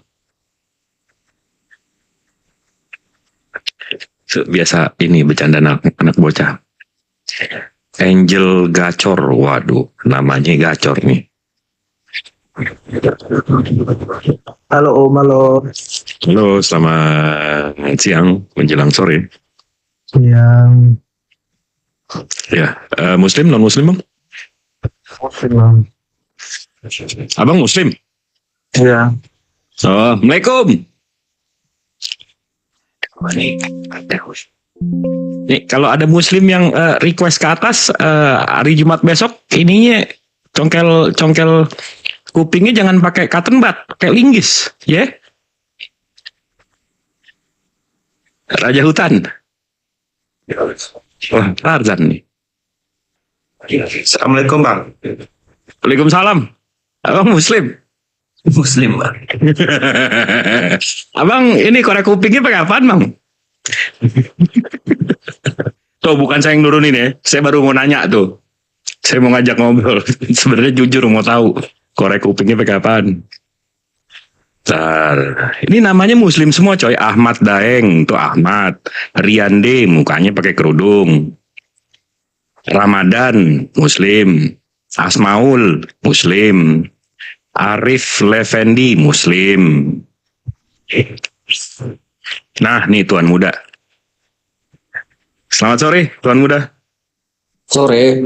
Biasa ini bercanda anak bocah. Angel Gacor. Waduh, namanya Gacor nih. Halo Om, halo. Halo, selamat siang menjelang sore. Siang. Ya, Muslim, non Muslim bang? Muslim Bang. Abang Muslim? Iya. Assalamualaikum. Nih, kalau ada Muslim yang request ke atas hari Jumat besok, ininya congkel kupingnya jangan pakai cotton bud, pakai linggis, ya? Yeah? Raja hutan. Wah, Tarzan nih. Assalamualaikum Bang. Waalaikumsalam. Abang Muslim? Muslim, Bang. Abang ini korek kupingnya pakai apaan, Bang? Tuh, bukan saya yang nurunin ya. Saya baru mau nanya tuh. Saya mau ngajak ngobrol. Sebenarnya jujur mau tahu korek kupingnya pakai apaan. Bentar. Ini namanya Muslim semua coy. Ahmad Daeng tuh Ahmad. Riande mukanya pakai kerudung. Ramadan Muslim. Asmaul Muslim. Arif Levendi Muslim. Nah, nih Tuan Muda. Selamat sore, Tuan Muda. Sore.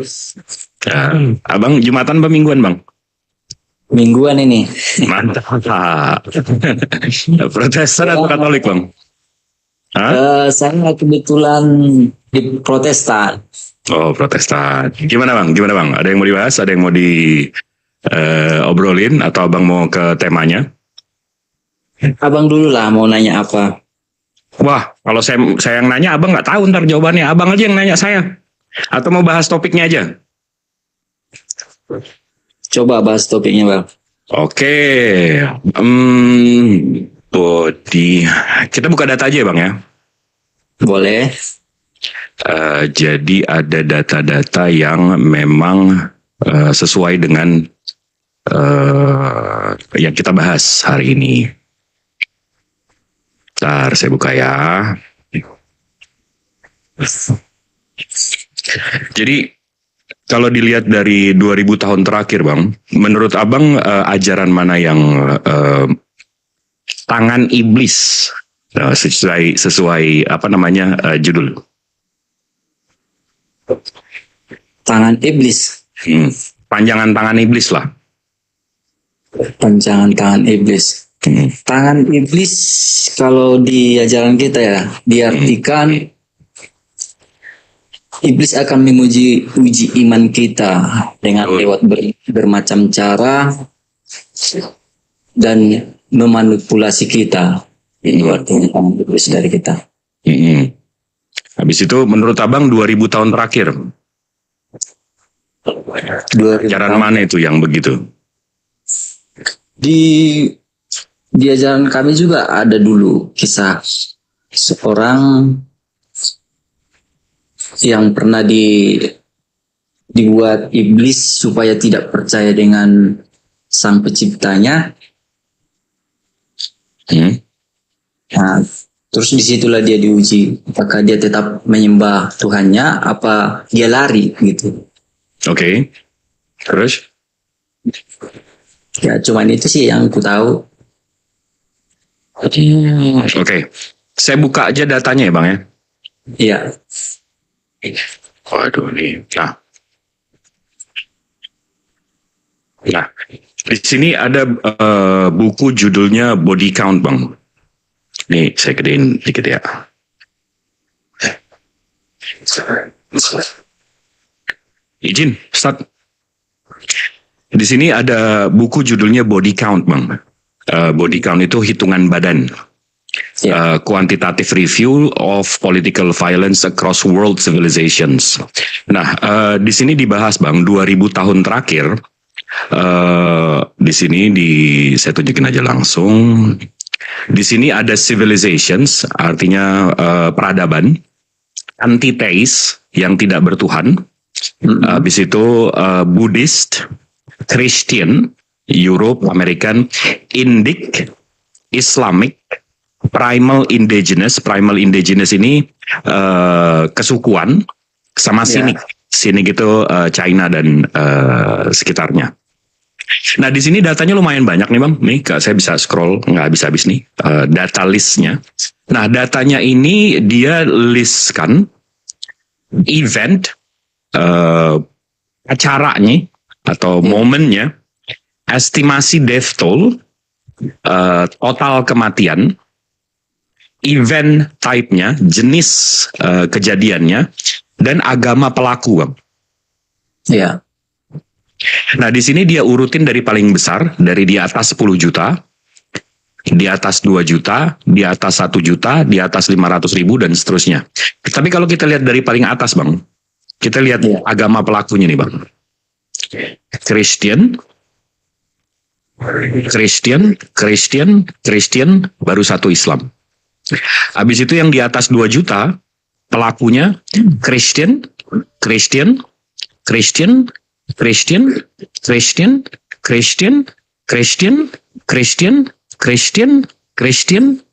Abang Jumatan apa mingguan, Bang? Mingguan ini. Mantap. Protestan atau Katolik, Bang? Saya kebetulan di Protestan. Oh, Protestan. Gimana, Bang? Ada yang mau dibahas? Ada yang mau obrolin? Atau Abang mau ke temanya? Abang dulu lah mau nanya apa? Wah, kalau saya yang nanya, abang nggak tahu ntar jawabannya. Abang aja yang nanya saya. Atau mau bahas topiknya aja? Coba bahas topiknya, Bang. Oke. Body. Kita buka data aja ya, Bang ya. Boleh. Jadi ada data-data yang memang sesuai dengan yang kita bahas hari ini. Bentar, saya buka ya. Jadi kalau dilihat dari 2000 tahun terakhir, Bang, menurut Abang ajaran mana yang tangan iblis sesuai apa namanya judul? Tangan iblis. Panjangan tangan iblis lah. Panjangan tangan iblis. Tangan iblis kalau di ajaran kita ya diartikan iblis akan uji iman kita dengan lewat bermacam cara dan memanipulasi kita. Itu artinya tangan iblis dari kita. Habis itu menurut Abang 2000 tahun terakhir ajaran mana itu yang begitu? Di ajaran kami juga ada dulu kisah seorang yang pernah dibuat iblis supaya tidak percaya dengan sang penciptanya. Nah, terus disitulah dia diuji, apakah dia tetap menyembah Tuhannya, apa dia lari gitu. Oke. Terus? Ya cuman itu sih yang ku tahu. Oke. Saya buka aja datanya ya, Bang ya. Iya. Waduh nih. Nah, di sini ada buku judulnya Body Count, Bang. Nih, saya gedein dikit ya. Izin, start. Di sini ada buku judulnya Body Count, Bang. Body count itu hitungan badan. Quantitative Review of Political Violence Across World Civilizations. Nah, di sini dibahas, Bang, 2000 tahun terakhir. Di sini saya tunjukin aja langsung. Di sini ada civilizations, artinya peradaban, antiteis yang tidak bertuhan. Habis itu Buddhist, Christian, Europe, American, Indic, Islamic, Primal Indigenous. Primal Indigenous ini kesukuan, sama Cynic. Cynic itu China dan sekitarnya. Nah, di sini datanya lumayan banyak nih, Bang. Nih, saya bisa scroll nggak habis-habis nih data listnya. Nah, datanya ini dia listkan event, acaranya atau momennya, estimasi death toll, total kematian, event type-nya, jenis kejadiannya, dan agama pelaku, Bang. Iya. Nah, di sini dia urutin dari paling besar, dari di atas 10 juta, di atas 2 juta, di atas 1 juta, di atas 500.000, dan seterusnya. Tapi kalau kita lihat dari paling atas, Bang, kita lihat agama pelakunya nih, Bang. Kristen, baru satu Islam. Habis itu yang di atas 2 juta, pelakunya Kristen,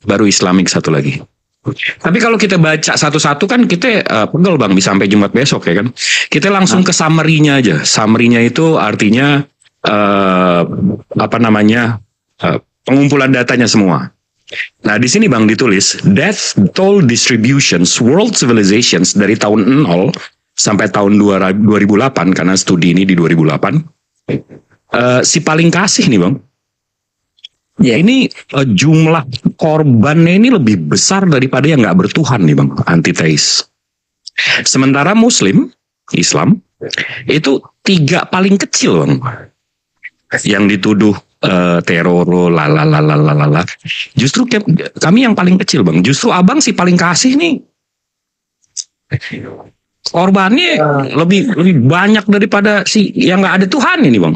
baru Islamik satu lagi. Tapi kalau kita baca satu-satu kan kita pegel, Bang, bisa sampai Jumat besok ya kan. Kita langsung ke summary-nya aja. Summary-nya itu artinya pengumpulan datanya semua. Nah, di sini, Bang, ditulis death toll distributions world civilizations dari tahun 0 sampai tahun 2008, karena studi ini di 2008. Si paling kasih nih, Bang. Ini jumlah korbannya ini lebih besar daripada yang nggak bertuhan nih, Bang, antiteis. Sementara Muslim, Islam, itu 3 paling kecil, Bang, yang dituduh teror, lalalalalalala. Justru kami yang paling kecil bang. Justru abang sih paling kasih nih. Korbannya lebih banyak daripada si yang nggak ada Tuhan ini bang.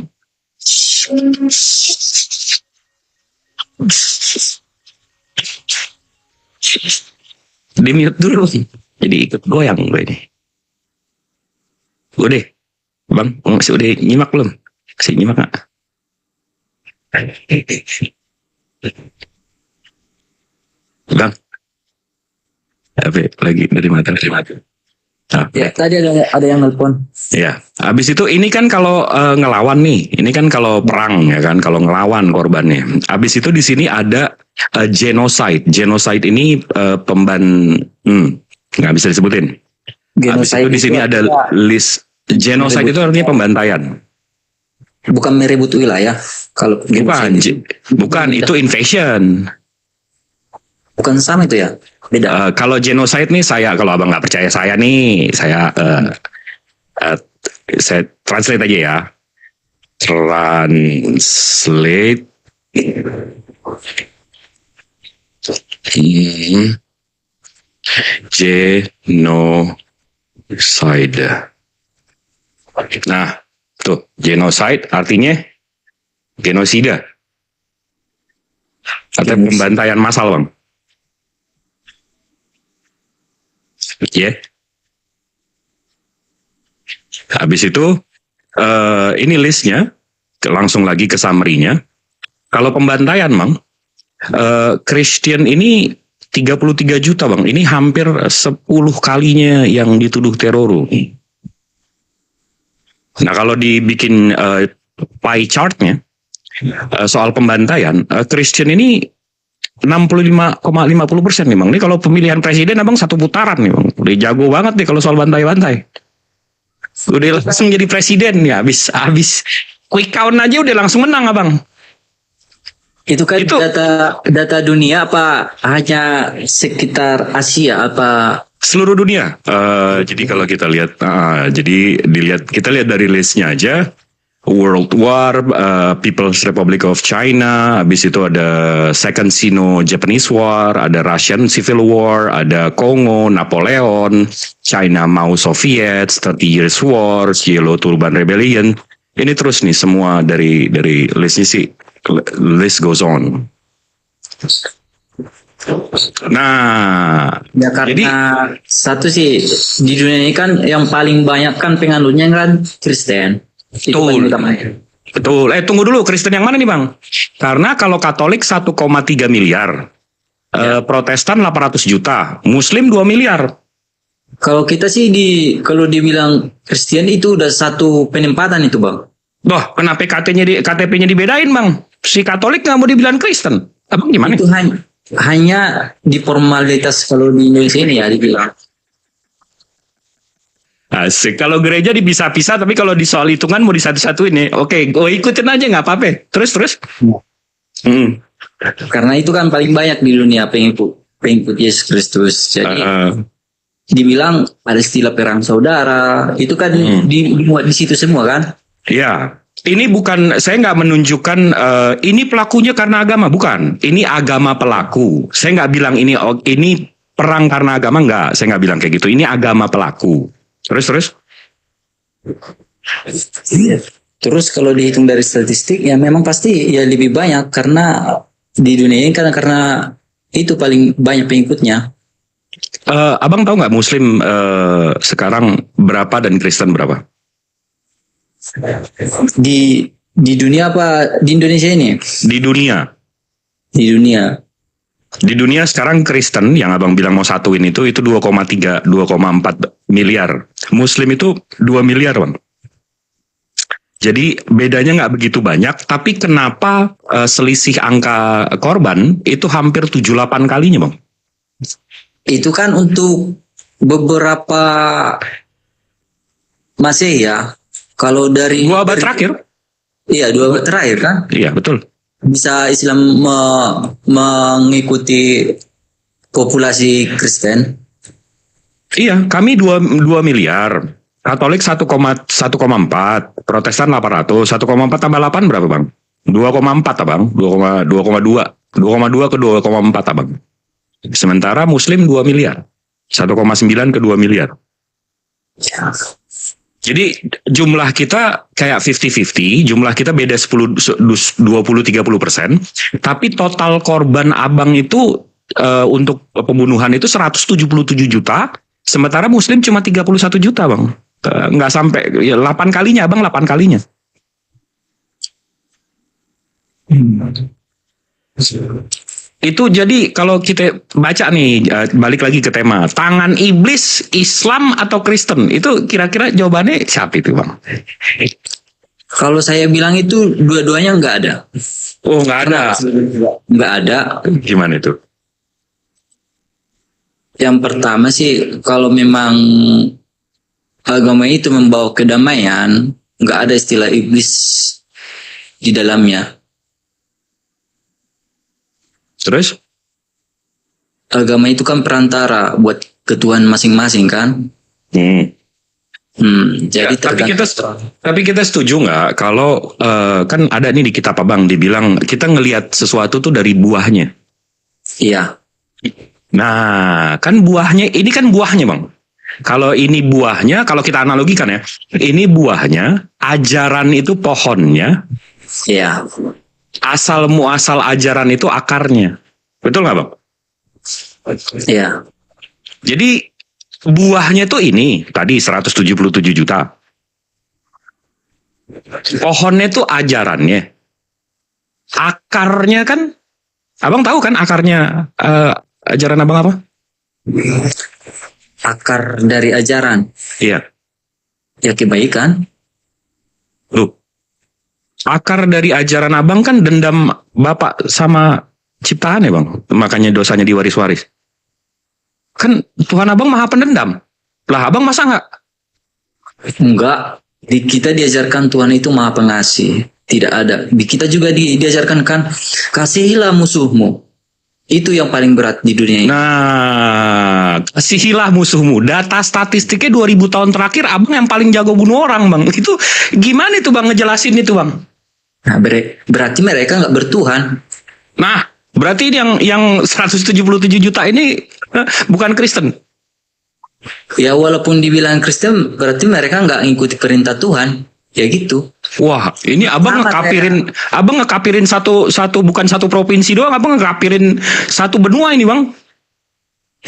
Di mute dulu sih. Jadi ikut goyang gue ini. Udah, bang, masih udah nyimak belum? Masih nyimak nggak? Bang, apa lagi dari mata? Nah, Ya, tadi ada yang nelpon. ya, habis itu ini kan kalau ngelawan nih, ini kan kalau perang ya kan, kalau ngelawan korbannya. Habis itu di sini ada genocide. Genocide ini nggak bisa disebutin. Habis itu di sini ada list. Genocide itu artinya pembantaian. Bukan merebut wilayah. Kalau Bukan itu invasion. Bukan sama itu ya? Beda. Kalau genocide nih kalau abang nggak percaya saya nih, saya translate aja ya. Translate. Genocide. Nah, tuh genocide artinya genosida. Atau pembantaian massal, bang. Ya. Habis itu ini listnya, langsung lagi ke summary-nya. Kalau pembantaian, bang, Christian ini 33 juta, bang. Ini hampir 10 kalinya yang dituduh teror. Nah, kalau dibikin pie chart-nya soal pembantaian, Christian ini 65,50% nih bang. Ini kalau pemilihan presiden abang satu putaran nih bang. Udah jago banget nih kalau soal bantai-bantai. Udah langsung jadi presiden ya. Habis quick count aja udah langsung menang abang. Itu kan data dunia apa hanya sekitar Asia apa? Seluruh dunia. Jadi kalau kita lihat, kita lihat dari listnya aja. World War, People's Republic of China, habis itu ada Second Sino-Japanese War, ada Russian Civil War, ada Kongo, Napoleon, China mau Soviet, 30 Years War, Yellow Turban Rebellion. Ini terus nih semua dari listnya sih, list goes on. Nah, ya karena satu sih di dunia ini kan yang paling banyak kan penganutnya kan Kristen. Betul. Tunggu dulu, Kristen yang mana nih bang? Karena kalau Katolik 1,3 miliar, Protestan 800 juta, Muslim 2 miliar. Kalau kita sih kalau dibilang Kristen itu udah satu penempatan itu bang. Loh, kenapa KTP-nya dibedain bang? Si Katolik nggak mau dibilang Kristen, abang gimana? Itu hanya di formalitas kalau di Indonesia ini ya dibilang. Asik, kalau gereja dipisah-pisah, tapi kalau di soal hitungan mau disatu-satuin nih. Oke, gue ikutin aja nggak apa-apa. Terus. Karena itu kan paling banyak di dunia pengikut Yesus Kristus. Jadi dibilang ada istilah perang saudara, itu kan dimuat di situ semua kan? Iya. Ini bukan, saya nggak menunjukkan ini pelakunya karena agama, bukan. Ini agama pelaku. Saya nggak bilang ini perang karena agama, nggak. Saya nggak bilang kayak gitu. Ini agama pelaku. Terus. Terus kalau dihitung dari statistik ya memang pasti ya lebih banyak karena di dunia ini karena itu paling banyak pengikutnya. Abang tahu nggak Muslim sekarang berapa dan Kristen berapa? Di dunia apa di Indonesia ini? Di dunia. Di dunia sekarang Kristen yang abang bilang mau satuin itu 2,3, 2,4 miliar. Muslim itu 2 miliar bang. Jadi bedanya nggak begitu banyak. Tapi kenapa selisih angka korban itu hampir 7-8 kalinya bang? Itu kan untuk beberapa Masehi ya. Kalau dari 2 abad terakhir. Iya 2 abad terakhir kan. Iya betul. Bisa Islam mengikuti populasi Kristen? Iya, kami 2 miliar. Katolik 1,4, Protestan 800, 1,4 tambah 8 berapa bang? 2,4 abang, 2,2 ke 2,4 abang. Sementara Muslim 2 miliar, 1,9 ke 2 miliar. Jadi jumlah kita kayak 50-50, jumlah kita beda 20-30%, tapi total korban abang itu untuk pembunuhan itu 177 juta, sementara Muslim cuma 31 juta bang. Nggak sampai, ya 8 kalinya abang, 8 kalinya. Itu jadi kalau kita baca nih, balik lagi ke tema tangan iblis, Islam atau Kristen, itu kira-kira jawabannya siapa itu bang? Kalau saya bilang itu dua-duanya nggak ada. Oh nggak ada. Nggak ada. Gimana itu? Yang pertama sih kalau memang agama itu membawa kedamaian, nggak ada istilah iblis di dalamnya. Terus? Agama itu kan perantara buat ketuhan masing-masing kan. Jadi ya, tapi kita setuju nggak kalau kan ada nih di kitab abang dibilang kita ngelihat sesuatu tuh dari buahnya. Iya. Nah kan buahnya, ini kan buahnya bang. Kalau ini buahnya, kalau kita analogikan ya, ini buahnya, ajaran itu pohonnya. Iya. Asal muasal ajaran itu akarnya. Betul nggak bang? Iya. Jadi buahnya tuh ini tadi 177 juta. Pohonnya tuh ajarannya. Akarnya kan, abang tahu kan akarnya ajaran abang apa? Akar dari ajaran. Iya. Ya kebaikan. Loh. Akar dari ajaran abang kan dendam bapak sama ciptaan ya bang. Makanya dosanya diwaris-waris. Kan Tuhan abang maha pendendam. Lah abang masa nggak? Enggak. Di kita diajarkan Tuhan itu maha pengasih. Tidak ada. Di kita juga diajarkan kan, kasihilah musuhmu. Itu yang paling berat di dunia ini. Nah, kasihilah musuhmu. Data statistiknya 2000 tahun terakhir abang yang paling jago bunuh orang bang. Itu gimana itu bang ngejelasin itu bang? Nah, berarti mereka nggak bertuhan. Nah, berarti yang 177 juta ini bukan Kristen. Ya walaupun dibilang Kristen, berarti mereka nggak ngikuti perintah Tuhan. Ya gitu. Wah, ini abang ngekapirin satu bukan satu provinsi doang, abang ngekapirin satu benua ini bang.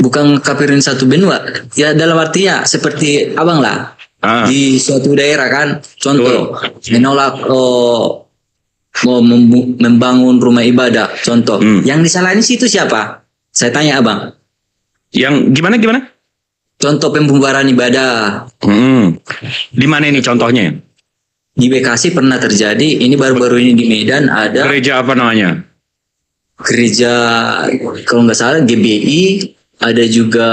Bukan ngekapirin satu benua. Ya dalam arti ya seperti abang lah. Di suatu daerah kan, contoh menolak mau membangun rumah ibadah, contoh. Yang disalahin situ siapa? Saya tanya abang. Yang gimana? Contoh pembubaran ibadah. Di mana ini contohnya? Di Bekasi pernah terjadi, ini baru-baru ini di Medan ada. Gereja apa namanya? Gereja kalau nggak salah GBI, ada juga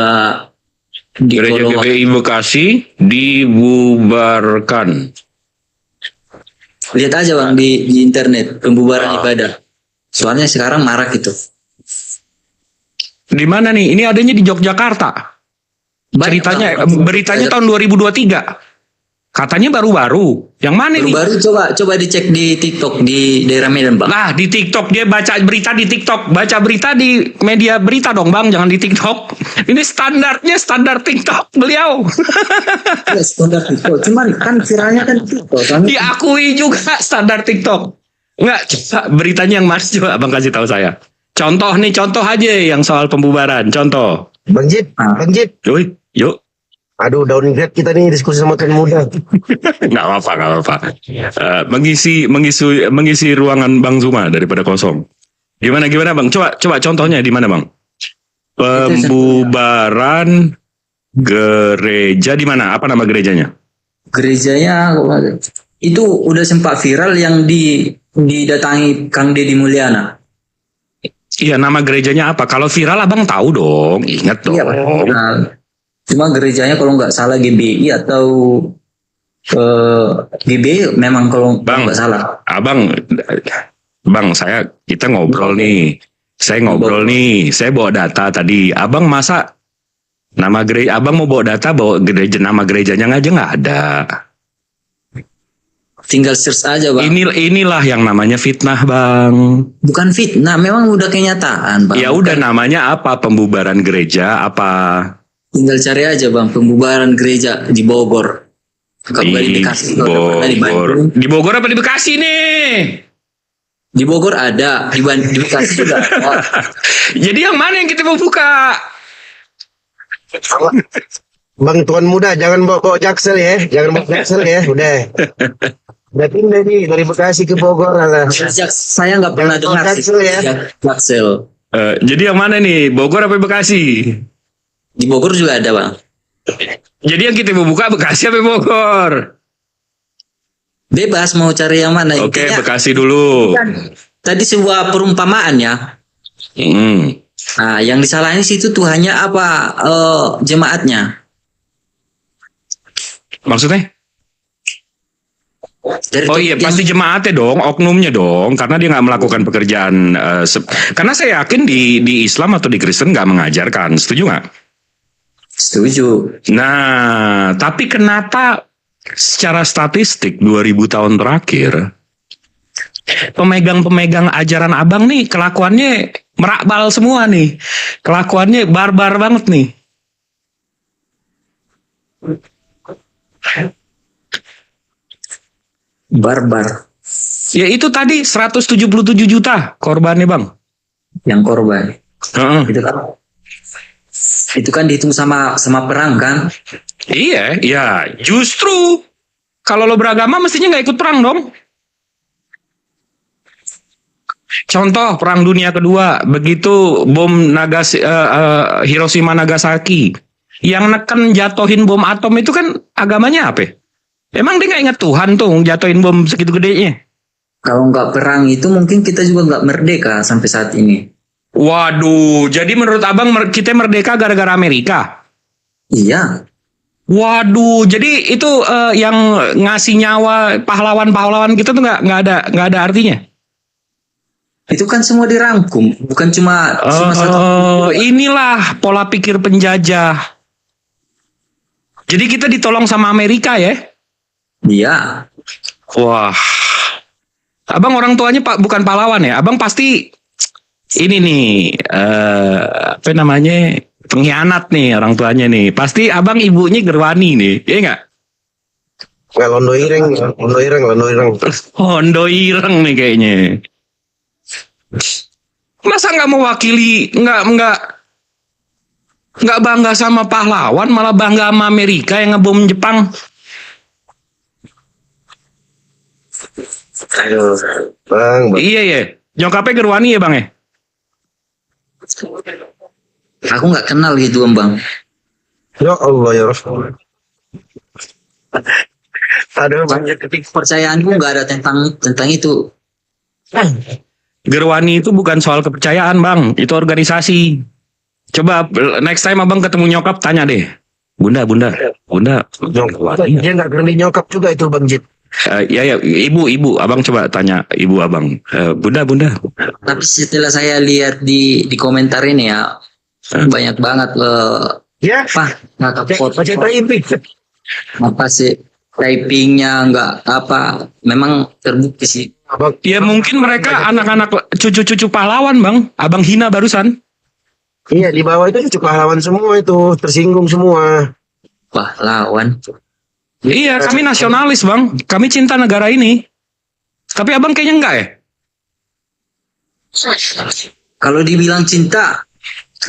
di Gereja GBI Bekasi dibubarkan. Lihat aja bang di internet pembubaran ibadah. Soalnya sekarang marak itu. Di mana nih? Ini adanya di Yogyakarta. Beritanya tahun 2023. Katanya baru-baru. Yang mana nih? Baru coba dicek di TikTok di daerah Medan, Bang. Nah, di TikTok dia baca berita di TikTok, baca berita di media berita dong, Bang, jangan di TikTok. Ini standarnya standar TikTok beliau. Ya, standar TikTok. Cuman kan viralnya kan TikTok. Diakui juga standar TikTok. Enggak, coba beritanya yang Mas coba Abang kasih tahu saya. Contoh aja yang soal pembubaran, contoh. Bang Jit. Yuk. Aduh, downgrade kita nih diskusi sama teman muda. Nggak apa-apa. Mengisi ruangan Bang Zuma daripada kosong. Gimana Bang? Coba contohnya di mana Bang? Pembubaran gereja di mana? Apa nama gerejanya? Gerejanya itu udah sempat viral yang didatangi Kang Deddy Mulyana. Iya, nama gerejanya apa? Kalau viral Abang tahu dong, ingat dong. Iya, cuma gerejanya kalau nggak salah GBI atau GBI memang kalau nggak salah. Bang, kita ngobrol nih. Saya bawa data tadi. Abang masa nama gereja, Abang mau bawa data, bawa gereja, nama gerejanya aja nggak ada. tinggal search aja bang. Inilah yang namanya fitnah bang. Bukan fitnah, memang udah kenyataan bang. Ya udah namanya apa? Pembubaran gereja apa? Tinggal cari aja bang, pembubaran gereja di Bogor. Kalau nggak di Bekasi, kalau nggak pernah di Bandung. Di Bogor apa di Bekasi nih? Di Bogor ada, di Bekasi juga ada. Jadi yang mana yang kita mau buka? Bang Tuan Muda, jangan bawa Jaksel ya. Jangan bawa Jaksel ya. Udah pindah nih dari Bekasi ke Bogor. Saya nggak pernah dengar Jaksel ya. Jaksel. Jadi yang mana nih? Bogor apa Bekasi? Di Bogor juga ada bang. Jadi yang kita mau buka Bekasi apa Bogor? Bebas mau cari yang mana. Oke, Intinya, Bekasi dulu. tadi sebuah perumpamaan ya. Nah, yang disalahin situ tuh hanya apa jemaatnya. Maksudnya? Oh iya, pasti jemaatnya dong, oknumnya dong, karena dia nggak melakukan pekerjaan. Karena saya yakin di Islam atau di Kristen nggak mengajarkan, setuju nggak? Setuju. Nah, tapi kenapa secara statistik 2000 tahun terakhir pemegang-pemegang ajaran abang nih kelakuannya merakbal semua nih, kelakuannya barbar banget nih. Barbar. Ya itu tadi 177 juta korbannya bang. Yang korban. Itu kan dihitung sama perang kan? Iya, ya justru kalau lo beragama mestinya nggak ikut perang dong. Contoh Perang Dunia Kedua, begitu bom Hiroshima Nagasaki, yang neken jatuhin bom atom itu kan agamanya apa? Emang dia nggak ingat Tuhan tuh jatuhin bom segitu gedenya? Kalau nggak perang itu mungkin kita juga nggak merdeka sampai saat ini. Waduh, jadi menurut abang kita merdeka gara-gara Amerika? Iya. Waduh, jadi itu yang ngasih nyawa pahlawan-pahlawan kita tuh nggak ada artinya? Itu kan semua dirangkum, bukan cuma satu. Inilah pola pikir penjajah. Jadi kita ditolong sama Amerika ya? Iya. Wah, abang orang tuanya bukan pahlawan ya? Abang pasti ini nih apa namanya pengkhianat nih orang tuanya nih. Pasti abang ibunya Gerwani nih, iya nggak? Nggak Londo Ireng. Londo Ireng nih kayaknya. Masa nggak mewakili, nggak bangga sama pahlawan, malah bangga sama Amerika yang ngebom Jepang. Aduh, bang. Iya ya, nyokapnya Gerwani ya bang ya? Aku nggak kenal gitu bang. Ya Allah ya Rasul. Aduh, banyak Kepercayaanku nggak ada tentang itu. Gerwani itu bukan soal kepercayaan bang, itu organisasi. Coba next time abang ketemu nyokap tanya deh, bunda. Dia nggak berani nyokap juga itu Bang Jit. Ya, ibu, abang coba tanya ibu abang, bunda. Tapi setelah saya lihat di komentar ini ya, banyak banget Ya. Apa sih typingnya nggak apa, memang terbukti sih. Ya mungkin mereka anak-anak cucu-cucu pahlawan bang, abang hina barusan. Iya, di bawah itu cucu pahlawan semua itu, tersinggung semua. Pahlawan. Iya, kami nasionalis bang, kami cinta negara ini. Tapi abang kayaknya enggak ya? Kalau dibilang cinta,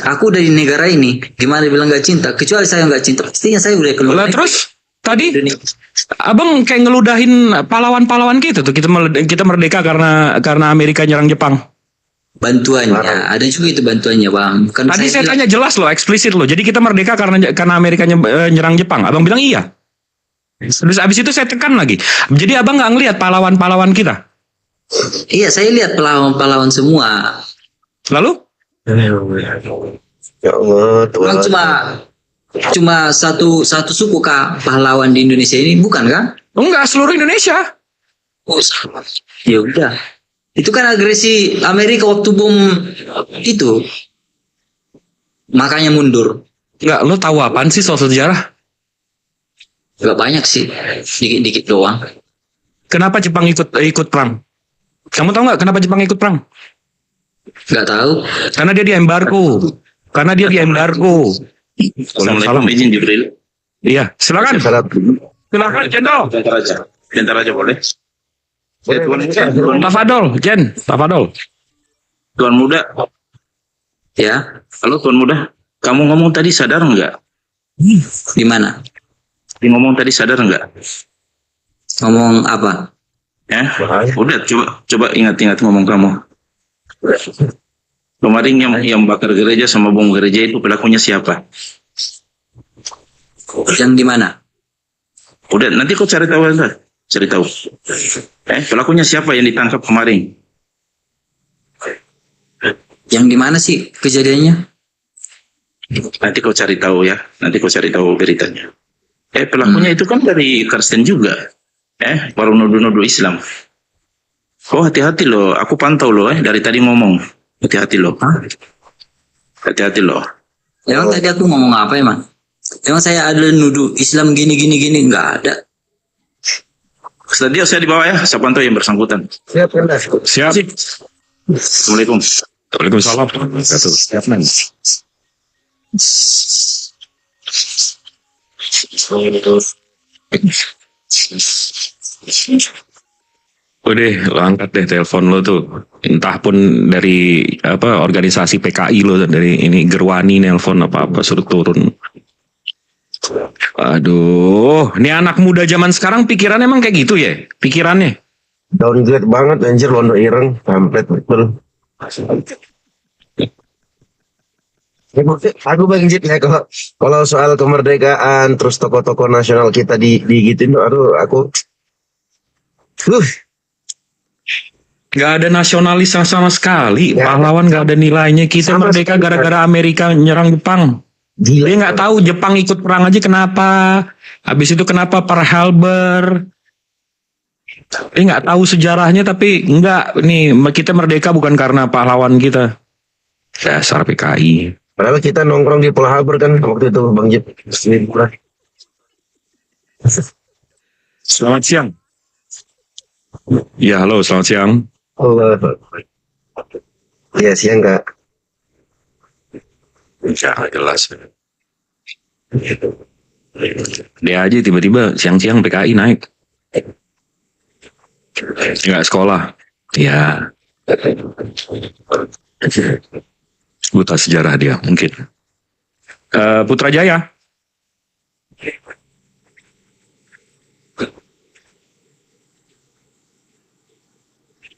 aku dari negara ini, gimana dibilang nggak cinta? Kecuali saya nggak cinta, pastinya saya udah keluar. Lah terus tadi abang kayak ngeludahin pahlawan-pahlawan gitu tuh, kita merdeka karena Amerika nyerang Jepang. Bantuannya, ada juga itu bantuannya bang. Bukan Tadi saya bilang, tanya jelas loh, eksplisit loh. Jadi kita merdeka karena Amerika nyerang Jepang. Abang bilang iya. Terus abis itu saya tekan lagi. Jadi abang nggak ngelihat pahlawan-pahlawan kita? iya, saya lihat pahlawan-pahlawan semua. Lalu? Ya Allah, Bukan cuma satu suku kah pahlawan di Indonesia ini, bukan kan? Enggak, seluruh Indonesia. Oh, sama. Ya udah. Itu kan agresi Amerika waktu bom itu. Makanya mundur. Enggak, lo tahu apaan sih soal sejarah? Gak banyak sih. Dikit-dikit doang. Kenapa Jepang ikut perang? Kamu tahu nggak kenapa Jepang ikut perang? Nggak tahu. Karena dia diembargo. Assalamualaikum, izin Jibril. Iya, silakan. Silakan, Jendol. Bentar aja boleh. Pak Fadol, Pak Fadol. Tuan Muda. Ya, Halo Tuan Muda. Kamu ngomong tadi sadar nggak? di mana? Ngomong tadi sadar nggak? Ngomong apa? Udah coba ingat-ingat ngomong kamu. Kemarin yang bakar gereja sama bom gereja itu pelakunya siapa? Yang di mana? Udah nanti kau cari tahu aja. Cari tahu. Pelakunya siapa yang ditangkap kemarin? Yang di mana sih kejadiannya? Nanti kau cari tahu ya. Nanti kau cari tahu beritanya. Pelakunya itu kan dari Kristen juga. Baru nuduh-nuduh Islam. Oh hati-hati loh. Aku pantau loh. Dari tadi ngomong. Hati-hati loh. Hati-hati loh. Emang tadi aku ngomong apa emang? Emang saya ada nuduh Islam gini nggak ada. Setelah dia saya di bawah ya. Saya pantau yang bersangkutan. Siap, Kanda. Siap. Assalamualaikum. Waalaikumsalam. Siap, men. Udah, lo angkat deh telepon lo tuh. Entah pun dari organisasi PKI lo, dari ini Gerwani nelpon apa suruh turun. Aduh, ini anak muda zaman sekarang pikirannya emang kayak gitu ya? Pikirannya? Downgrade banget anjir, londo ireng, kampret betul. Aku Bang Jit ya, kalau soal kemerdekaan terus tokoh-tokoh nasional kita digituin, aduh aku Gak ada nasionalis sama sekali. Pahlawan gak ada nilainya. Kita Sama merdeka sekali. gara-gara Amerika nyerang Jepang. gila. Dia nggak tahu Jepang ikut perang aja kenapa. Habis itu kenapa Pearl Harbor. Dia nggak tahu sejarahnya, tapi enggak. Nih kita merdeka bukan karena pahlawan kita. Dasar PKI. Padahal kita nongkrong di Pearl Harbor kan waktu itu Bang Jit. Selamat siang. Ya, halo, selamat siang. Allah. Iya siang Kak. Ya, jelas. Dia aja tiba-tiba siang-siang PKI naik. Nggak sekolah. Ya. Buta sejarah dia, mungkin. Putrajaya.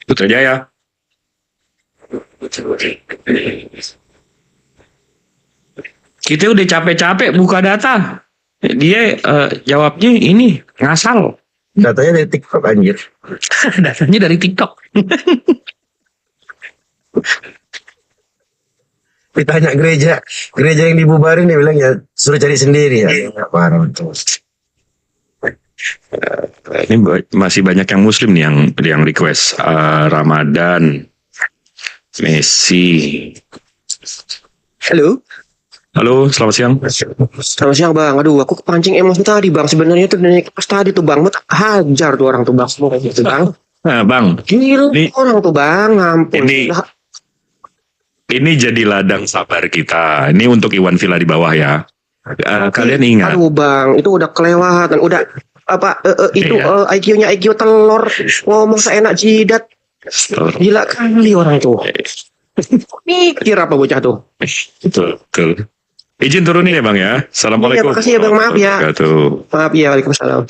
Putrajaya. Kita udah capek-capek buka data. Dia jawabnya ini ngasal. Datanya dari TikTok anjir. Datanya dari TikTok. Ditanya gereja yang dibubarin dia bilang ya suruh cari sendiri ya. Parah betul. Ini masih banyak yang Muslim nih yang request Ramadan, Messi. Halo, selamat siang. Selamat siang Bang. Aduh, aku kepancing emosi tadi Bang. Sebenarnya tuh naik pas tadi tuh Bang, hajar tuh orang tuh Bang. Semua kayak gitu Bang. Nah, Bang. Gila orang tuh Bang, ngampun. Ini jadi ladang sabar kita. Ini untuk Iwan Villa di bawah ya. Kalian ingat? Aduh Bang, itu udah kelewatan. Udah apa itu IQ-nya IQ telur. Ngomong seenak jidat. Gila kali orang tuh. Mikir apa bocah tuh? Betul. Izin turunin ya Bang ya. Assalamualaikum. Iya, makasih ya Bang, maaf ya. Maaf ya, waalaikumsalam.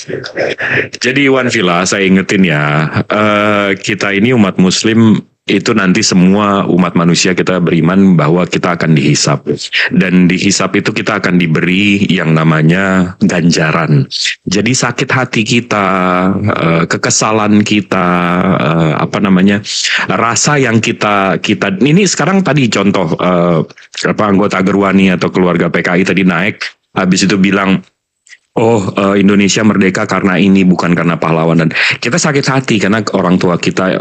Jadi Iwan Villa, saya ingetin ya, kita ini umat Muslim itu nanti semua umat manusia kita beriman bahwa kita akan dihisap, dan dihisap itu kita akan diberi yang namanya ganjaran. Jadi sakit hati kita, kekesalan kita, rasa yang kita ini sekarang tadi contoh anggota Gerwani atau keluarga PKI tadi naik, habis itu bilang Indonesia merdeka karena ini, bukan karena pahlawan. Dan kita sakit hati karena orang tua kita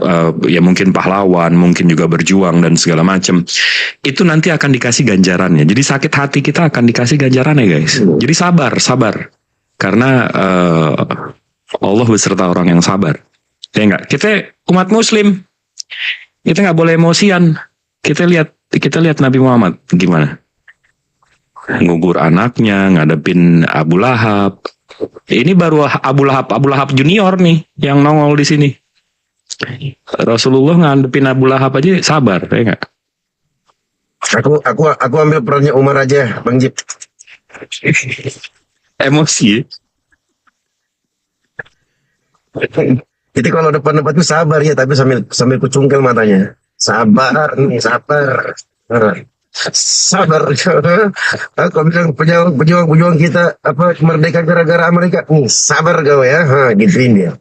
ya mungkin pahlawan, mungkin juga berjuang dan segala macam. Itu nanti akan dikasih ganjarannya. Jadi sakit hati kita akan dikasih ganjarannya guys. Jadi sabar. Karena Allah beserta orang yang sabar. Ya enggak? Kita umat muslim. Kita nggak boleh emosian. Kita lihat Nabi Muhammad gimana? Ngugur anaknya, ngadepin Abu Lahab. Ini baru Abu Lahab junior nih yang nongol di sini. Rasulullah ngadepin Abu Lahab aja sabar, ya enggak? Aku ambil perannya Umar aja, Bang Jip. Emosi. Jadi kalau depan tuh sabar ya, tapi sambil kucungkel matanya. Sabar nih, sabar. Sabar. Aku bilang pejuang kita apa merdeka gara-gara Amerika. Sabar kau ya, gituin dia.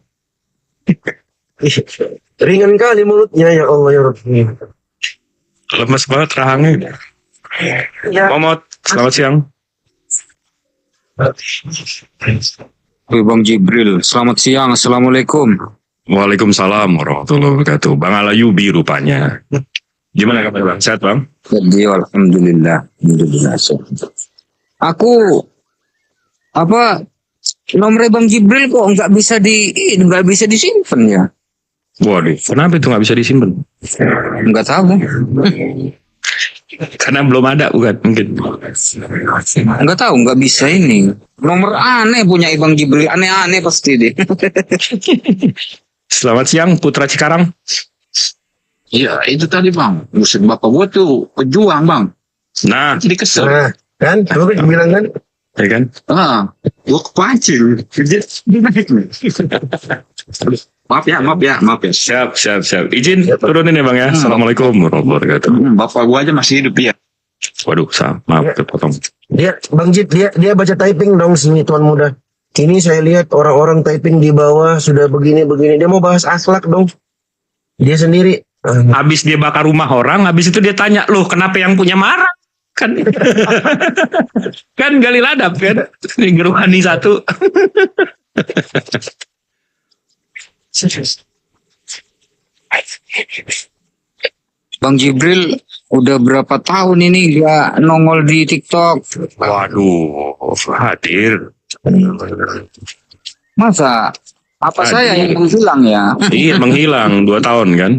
Ringan kali mulutnya, ya Allah ya Rabbi. Lemes banget rahangnya. Ya. Momot, selamat siang. Bang Jibril, selamat siang. Assalamualaikum. Waalaikumsalam warahmatullahi wabarakatuh. Bang Alayubi rupanya. Gimana kabar Bang? Sehat Bang? Jadi alhamdulillah. Aku nomor Bang Jibril kok nggak bisa disimpan ya? Waduh, kenapa itu nggak bisa disimpan? Nggak tahu. Karena belum ada bukan mungkin. Nggak tahu, nggak bisa ini. Nomor aneh punya Bang Jibril, aneh-aneh pasti deh. Selamat siang Putra Cikarang. Iya, itu tadi Bang. Musuh bapak gua tuh pejuang Bang. Nah, jadi kesel. Nah, kan? Lu bilang kan? Ya kan? Gua kepancing. Maaf ya. Siap. Izin turunin ya Bang ya. Assalamualaikum warahmatullahi wabarakatuh. Bapak gua aja masih hidup ya. Waduh, maaf kepotong. Dia Bang Jip, dia baca typing dong sini Tuan Muda. Ini saya lihat orang-orang typing di bawah sudah begini. Dia mau bahas akhlak dong. Dia sendiri. Habis dia bakar rumah orang, habis itu dia tanya, loh kenapa yang punya marah? Kan kan gali ladap kan? Ini geruhani satu. Bang Jibril udah berapa tahun ini gak nongol di TikTok? Waduh, hadir. Masa? Apa Hadir. saya yang menghilang ya? Iya, menghilang 2 tahun kan?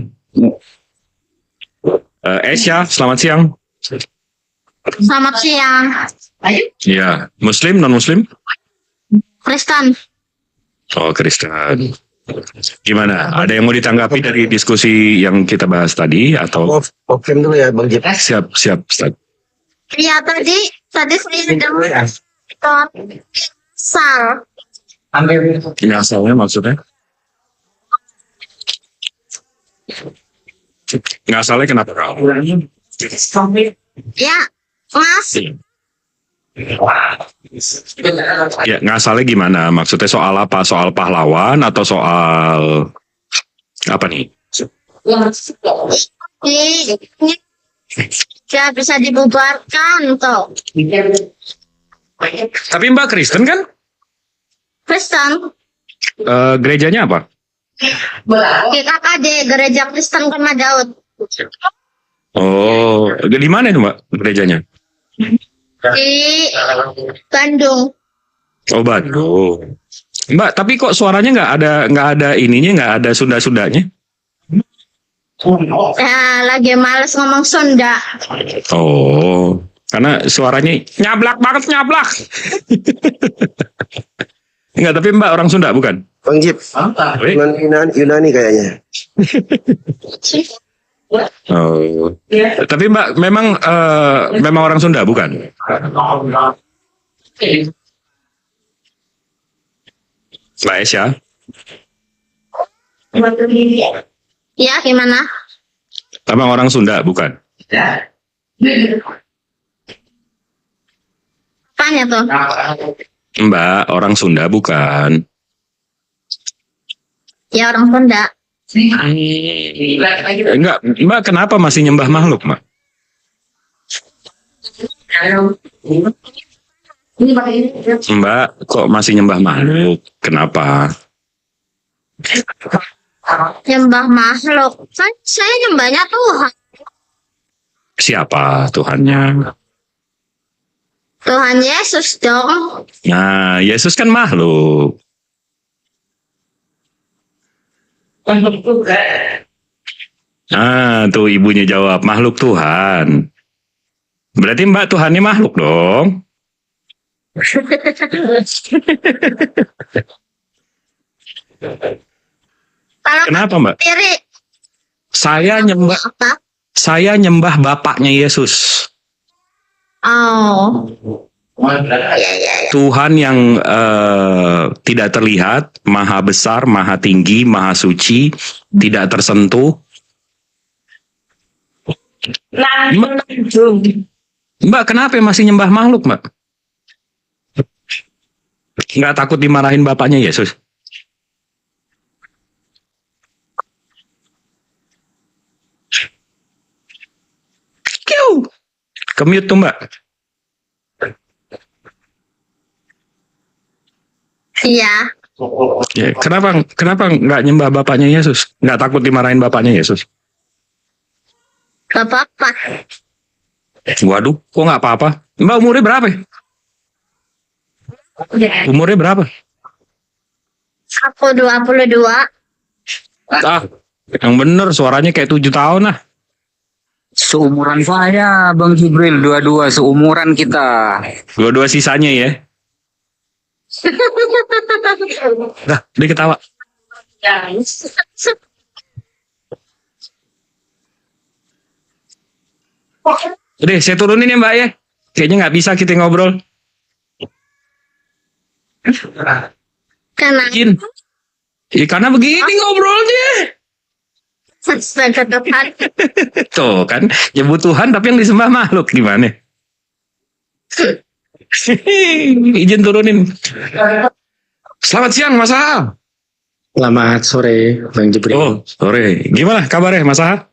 Esya, selamat siang. Selamat siang. Iya, Muslim, non-Muslim? Kristen. Oh, Kristen. Gimana? Ada yang mau ditanggapi dari diskusi yang kita bahas tadi atau? Oke dulu ya Bang Jip. Siap, Ustaz. Iya tadi saya dengar sal. Ngasalnya maksudnya? Ngasalnya kenapa? Ya, Mas. Ya, ngasalnya gimana? Maksudnya soal apa? Soal pahlawan atau soal apa nih? Ya bisa dibubarkan toh. Tapi Mbak Kristen kan? Kristen. Gerejanya apa? GKKD, Gereja Kristen Kema Daud. Oh, di mana itu Mbak gerejanya? Di Bandung. Oh, Bandung. Mbak, tapi kok suaranya nggak ada ininya, nggak ada Sunda-Sundanya? Ya, lagi males ngomong Sunda. Oh, karena suaranya nyablak banget, nyablak. Enggak, tapi Mbak orang Sunda bukan? Bang Jip, Yunani kayaknya. Oh, tapi Mbak memang orang Sunda bukan? Mbak Esya? Ya, gimana? Memang orang Sunda bukan? Apanya tuh? Mbak orang Sunda bukan? Ya, orang Sunda. Enggak, Mbak kenapa masih nyembah makhluk, Mbak? Mbak kok masih nyembah makhluk? Kenapa? Nyembah makhluk. Kan saya nyembahnya Tuhan. Siapa Tuhannya? Tuhan Yesus dong. Nah, Yesus kan makhluk. Ah, tuh ibunya jawab, makhluk Tuhan. Berarti Mbak Tuhannya makhluk dong. Kenapa Mbak? Diri. Saya nyembah bapaknya Yesus. Oh. Tuhan yang tidak terlihat, maha besar, maha tinggi, maha suci, tidak tersentuh. Mbak, kenapa masih nyembah makhluk, Mbak? Nggak takut dimarahin bapaknya Yesus? Kemute tuh, Mbak. Iya. Ya, kenapa nggak nyembah bapaknya Yesus? Nggak takut dimarahin bapaknya Yesus? Gak apa-apa. Waduh, kok nggak apa-apa? Mbak umurnya berapa? Umurnya berapa? Aku 22. Ah, yang bener suaranya kayak 7 tahun lah. Seumuran saya, Bang Jibril, dua-dua seumuran kita. Dua-dua sisanya ya. Dah, dia ketawa. Udah, saya turunin ya Mbak ya. Kayaknya nggak bisa kita ngobrol. Karena Ya, karena begini ngobrolnya. Astaga Tuhan. Tuh kan, nyebut Tuhan tapi yang disembah makhluk gimana? Izin turunin. Selamat siang Mas Aha. Selamat sore Bang Jibril. Oh, sore. Gimana kabarnya Mas Aha?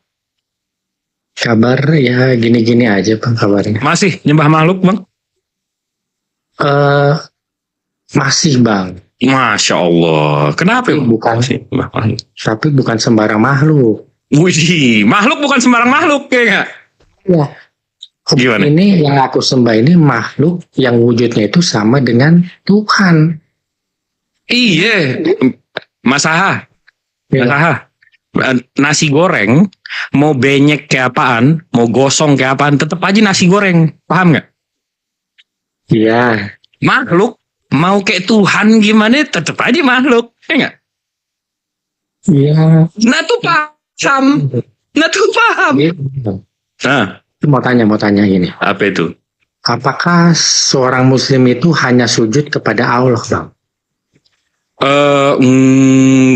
Kabar ya gini-gini aja Bang kabarnya. Masih nyembah makhluk Bang? Masih Bang. Masya Allah. Kenapa? Bukan sih. Tapi bukan sembarang makhluk. Wih, makhluk bukan sembarang makhluk ya nggak? Ya. Gimana? Ini yang aku sembah ini makhluk yang wujudnya itu sama dengan Tuhan. Iya, Mas Aha. Mas Aha. Nasi goreng mau benyek kayak apaan, mau gosong kayak apaan, tetap aja nasi goreng. Paham nggak? Iya. Makhluk mau kayak Tuhan gimana, tetap aja makhluk, ya nggak? Iya. Nah tuh paham. Nah tuh paham. Nah, mau tanya gini. apa itu? Apakah seorang Muslim itu hanya sujud kepada Allah, Bang?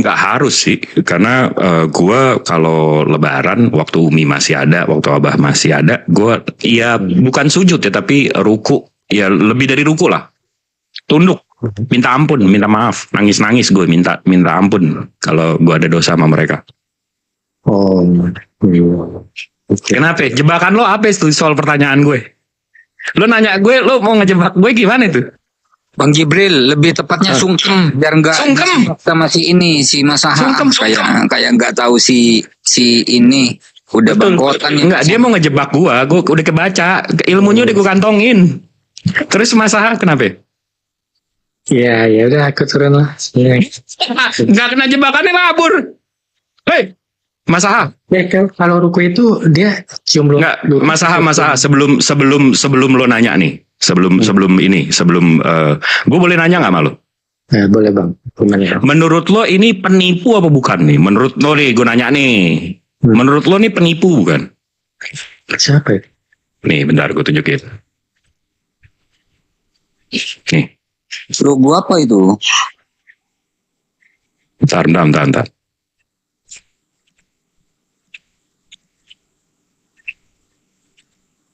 Nggak harus sih, karena gua kalau Lebaran waktu Umi masih ada, waktu Abah masih ada, gua ya bukan sujud ya, tapi ruku, ya lebih dari ruku lah. Tunduk, minta ampun, minta maaf, nangis gue minta ampun kalau gue ada dosa sama mereka. Oh, kenapa? Jebakan lo apa itu soal pertanyaan gue? Lo nanya gue, lo mau ngejebak gue gimana itu? Bang Jibril, lebih tepatnya sungkem biar enggak sama si Mas Aha kayak enggak tahu si ini udah bangkotan. Enggak, dia mau ngejebak gue udah kebaca, ilmunya udah gue kantongin. Terus Mas Aha kenapa? Ya udah aku turun lah. Nggak kena jebakannya kabur. Hei, Mas Aha. Ya kalau ruku itu dia cium lo. Nggak, Mas Aha. Sebelum lo nanya nih, sebelum gue boleh nanya nggak malu? Ya, boleh Bang. Gimana? Menurut lo ini penipu apa bukan nih? Menurut lo nih, gue nanya nih. Menurut lo nih penipu bukan? Siapa itu? Nih, bentar gue tunjukin. Nih. Logo apa itu? Bentar.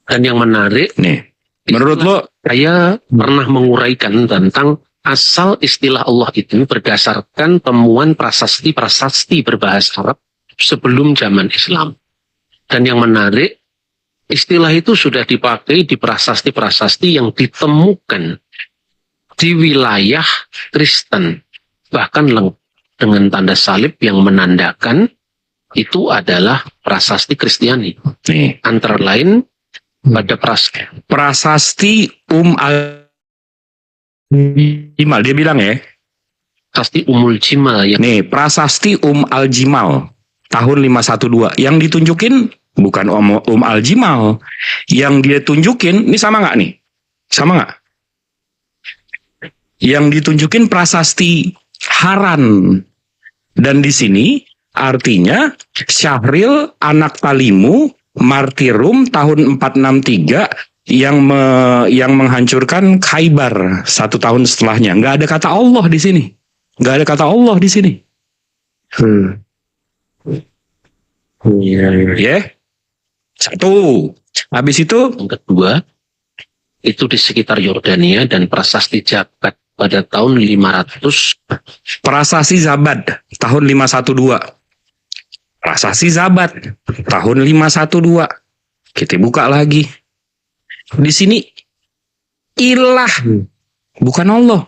Dan yang menarik nih, menurut lo, saya pernah menguraikan tentang asal istilah Allah itu berdasarkan temuan prasasti berbahasa Arab sebelum zaman Islam. Dan yang menarik, istilah itu sudah dipakai di prasasti-prasasti yang ditemukan di wilayah Kristen, bahkan dengan tanda salib yang menandakan itu adalah prasasti Kristiani. Nih, antara lain pada prasasti al-Imal, dia bilang ya, prasasti Jimal yang Nih, prasasti Al-Jimal tahun 512. Yang ditunjukin bukan Al-Jimal. Yang dia tunjukin, ini sama nggak nih? Sama nggak? Yang ditunjukin prasasti Haran. Dan di sini artinya Syahril anak Talimu martirum tahun 463 yang menghancurkan Khaybar 1 tahun setelahnya. Nggak ada kata Allah di sini. Nggak ada kata Allah di sini. Ya. Satu. Habis itu yang kedua itu di sekitar Yordania dan prasasti Jabat pada tahun 500. Prasasti Zabad tahun 512. Prasasti Zabat tahun 512. Kita buka lagi. Di sini ilah bukan Allah.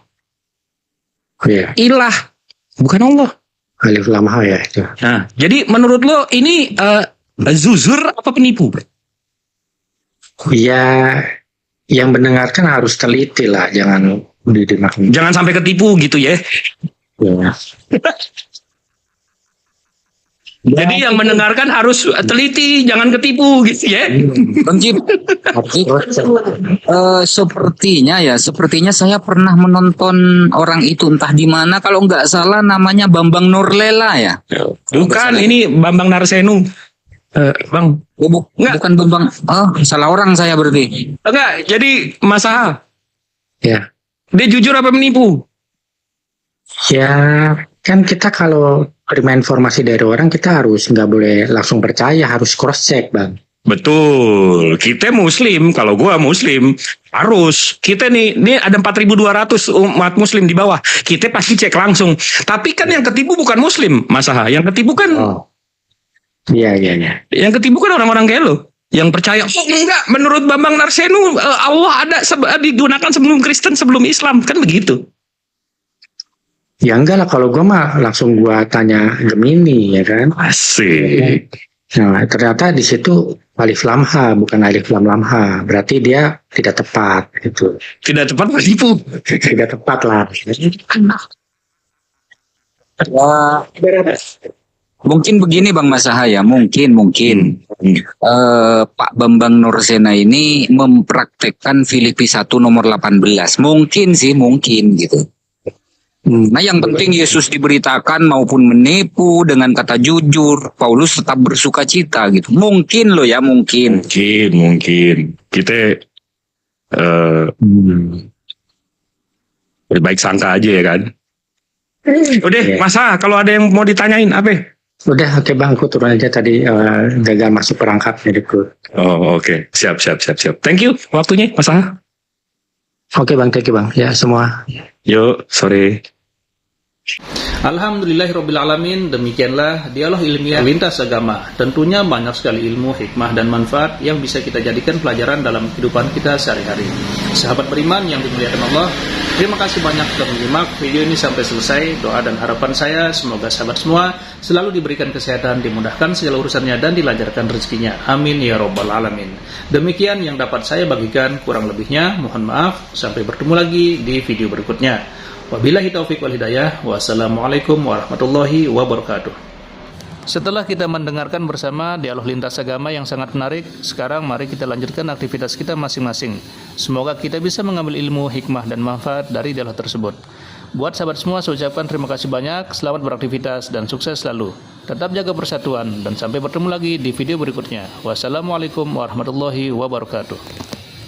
Ilah bukan Allah. Alif lam ha ya itu. Nah, jadi menurut lo ini zuzur apa penipu? Ya, yang mendengarkan harus teliti lah, jangan dimakan. Jangan sampai ketipu gitu ya. Ya. Jadi yang mendengarkan harus teliti, jangan ketipu gitu ya. Bang Jim, sepertinya saya pernah menonton orang itu entah di mana, kalau nggak salah namanya Bambang Nurlela ya. Bukan, ini Bambang Narsenu. Bang. Bukan Bambang. Oh, salah orang saya berarti. Enggak, jadi Masaha. Ya. Dia jujur apa menipu? Ya, kan kita kalau terima informasi dari orang, kita harus nggak boleh langsung percaya, harus cross check, Bang. Betul, kita Muslim. Kalau gua Muslim, harus kita nih ada 4.200 umat Muslim di bawah. Kita pasti cek langsung. Tapi kan yang ketipu bukan Muslim, Masaha. Yang ketipu kan, Iya. Yang ketipu kan orang-orang kayak lo, yang percaya. Oh enggak, menurut Bambang Narsenu Allah ada digunakan sebelum Kristen, sebelum Islam, kan begitu. Ya enggak lah, kalau gue mah langsung gue tanya Gemini, ya kan? Asik. Nah, ternyata di situ alif lam ha, bukan alif lam ha. Berarti dia tidak tepat, gitu. Tidak tepat, menipu. Tidak tepat lah. Mungkin begini Bang Masaha ya, mungkin Pak Bambang Nursena ini mempraktekkan Filipi 1 nomor 18. Mungkin gitu. Nah yang penting Yesus diberitakan maupun menipu dengan kata jujur, Paulus tetap bersuka cita gitu. Mungkin loh ya, mungkin. Kita baik sangka aja ya kan. Udah, Masa kalau ada yang mau ditanyain apa? Udah, oke Bang, aku turun aja tadi, gagal masuk perangkap jadiku. Oh oke. Siap. Thank you waktunya, Masa. Oke Bang, thank you Bang. Ya semua. Yuk, sore. Alhamdulillahirrabbilalamin. Demikianlah dialog ilmiah lintas agama. Tentunya banyak sekali ilmu, hikmah, dan manfaat yang bisa kita jadikan pelajaran dalam kehidupan kita sehari-hari. Sahabat beriman yang dimuliakan Allah, terima kasih banyak telah menyimak video ini sampai selesai. Doa dan harapan saya semoga sahabat semua selalu diberikan kesehatan, dimudahkan segala urusannya, dan dilancarkan rezekinya. Amin ya rabbal alamin. Demikian yang dapat saya bagikan, kurang lebihnya mohon maaf. Sampai bertemu lagi di video berikutnya. Wabillahi taufiq wal hidayah. Wassalamualaikum warahmatullahi wabarakatuh. Setelah kita mendengarkan bersama dialog lintas agama yang sangat menarik, sekarang mari kita lanjutkan aktivitas kita masing-masing. Semoga kita bisa mengambil ilmu, hikmah, dan manfaat dari dialog tersebut. Buat sahabat semua, saya ucapkan terima kasih banyak, selamat beraktivitas, dan sukses selalu. Tetap jaga persatuan, dan sampai bertemu lagi di video berikutnya. Wassalamualaikum warahmatullahi wabarakatuh.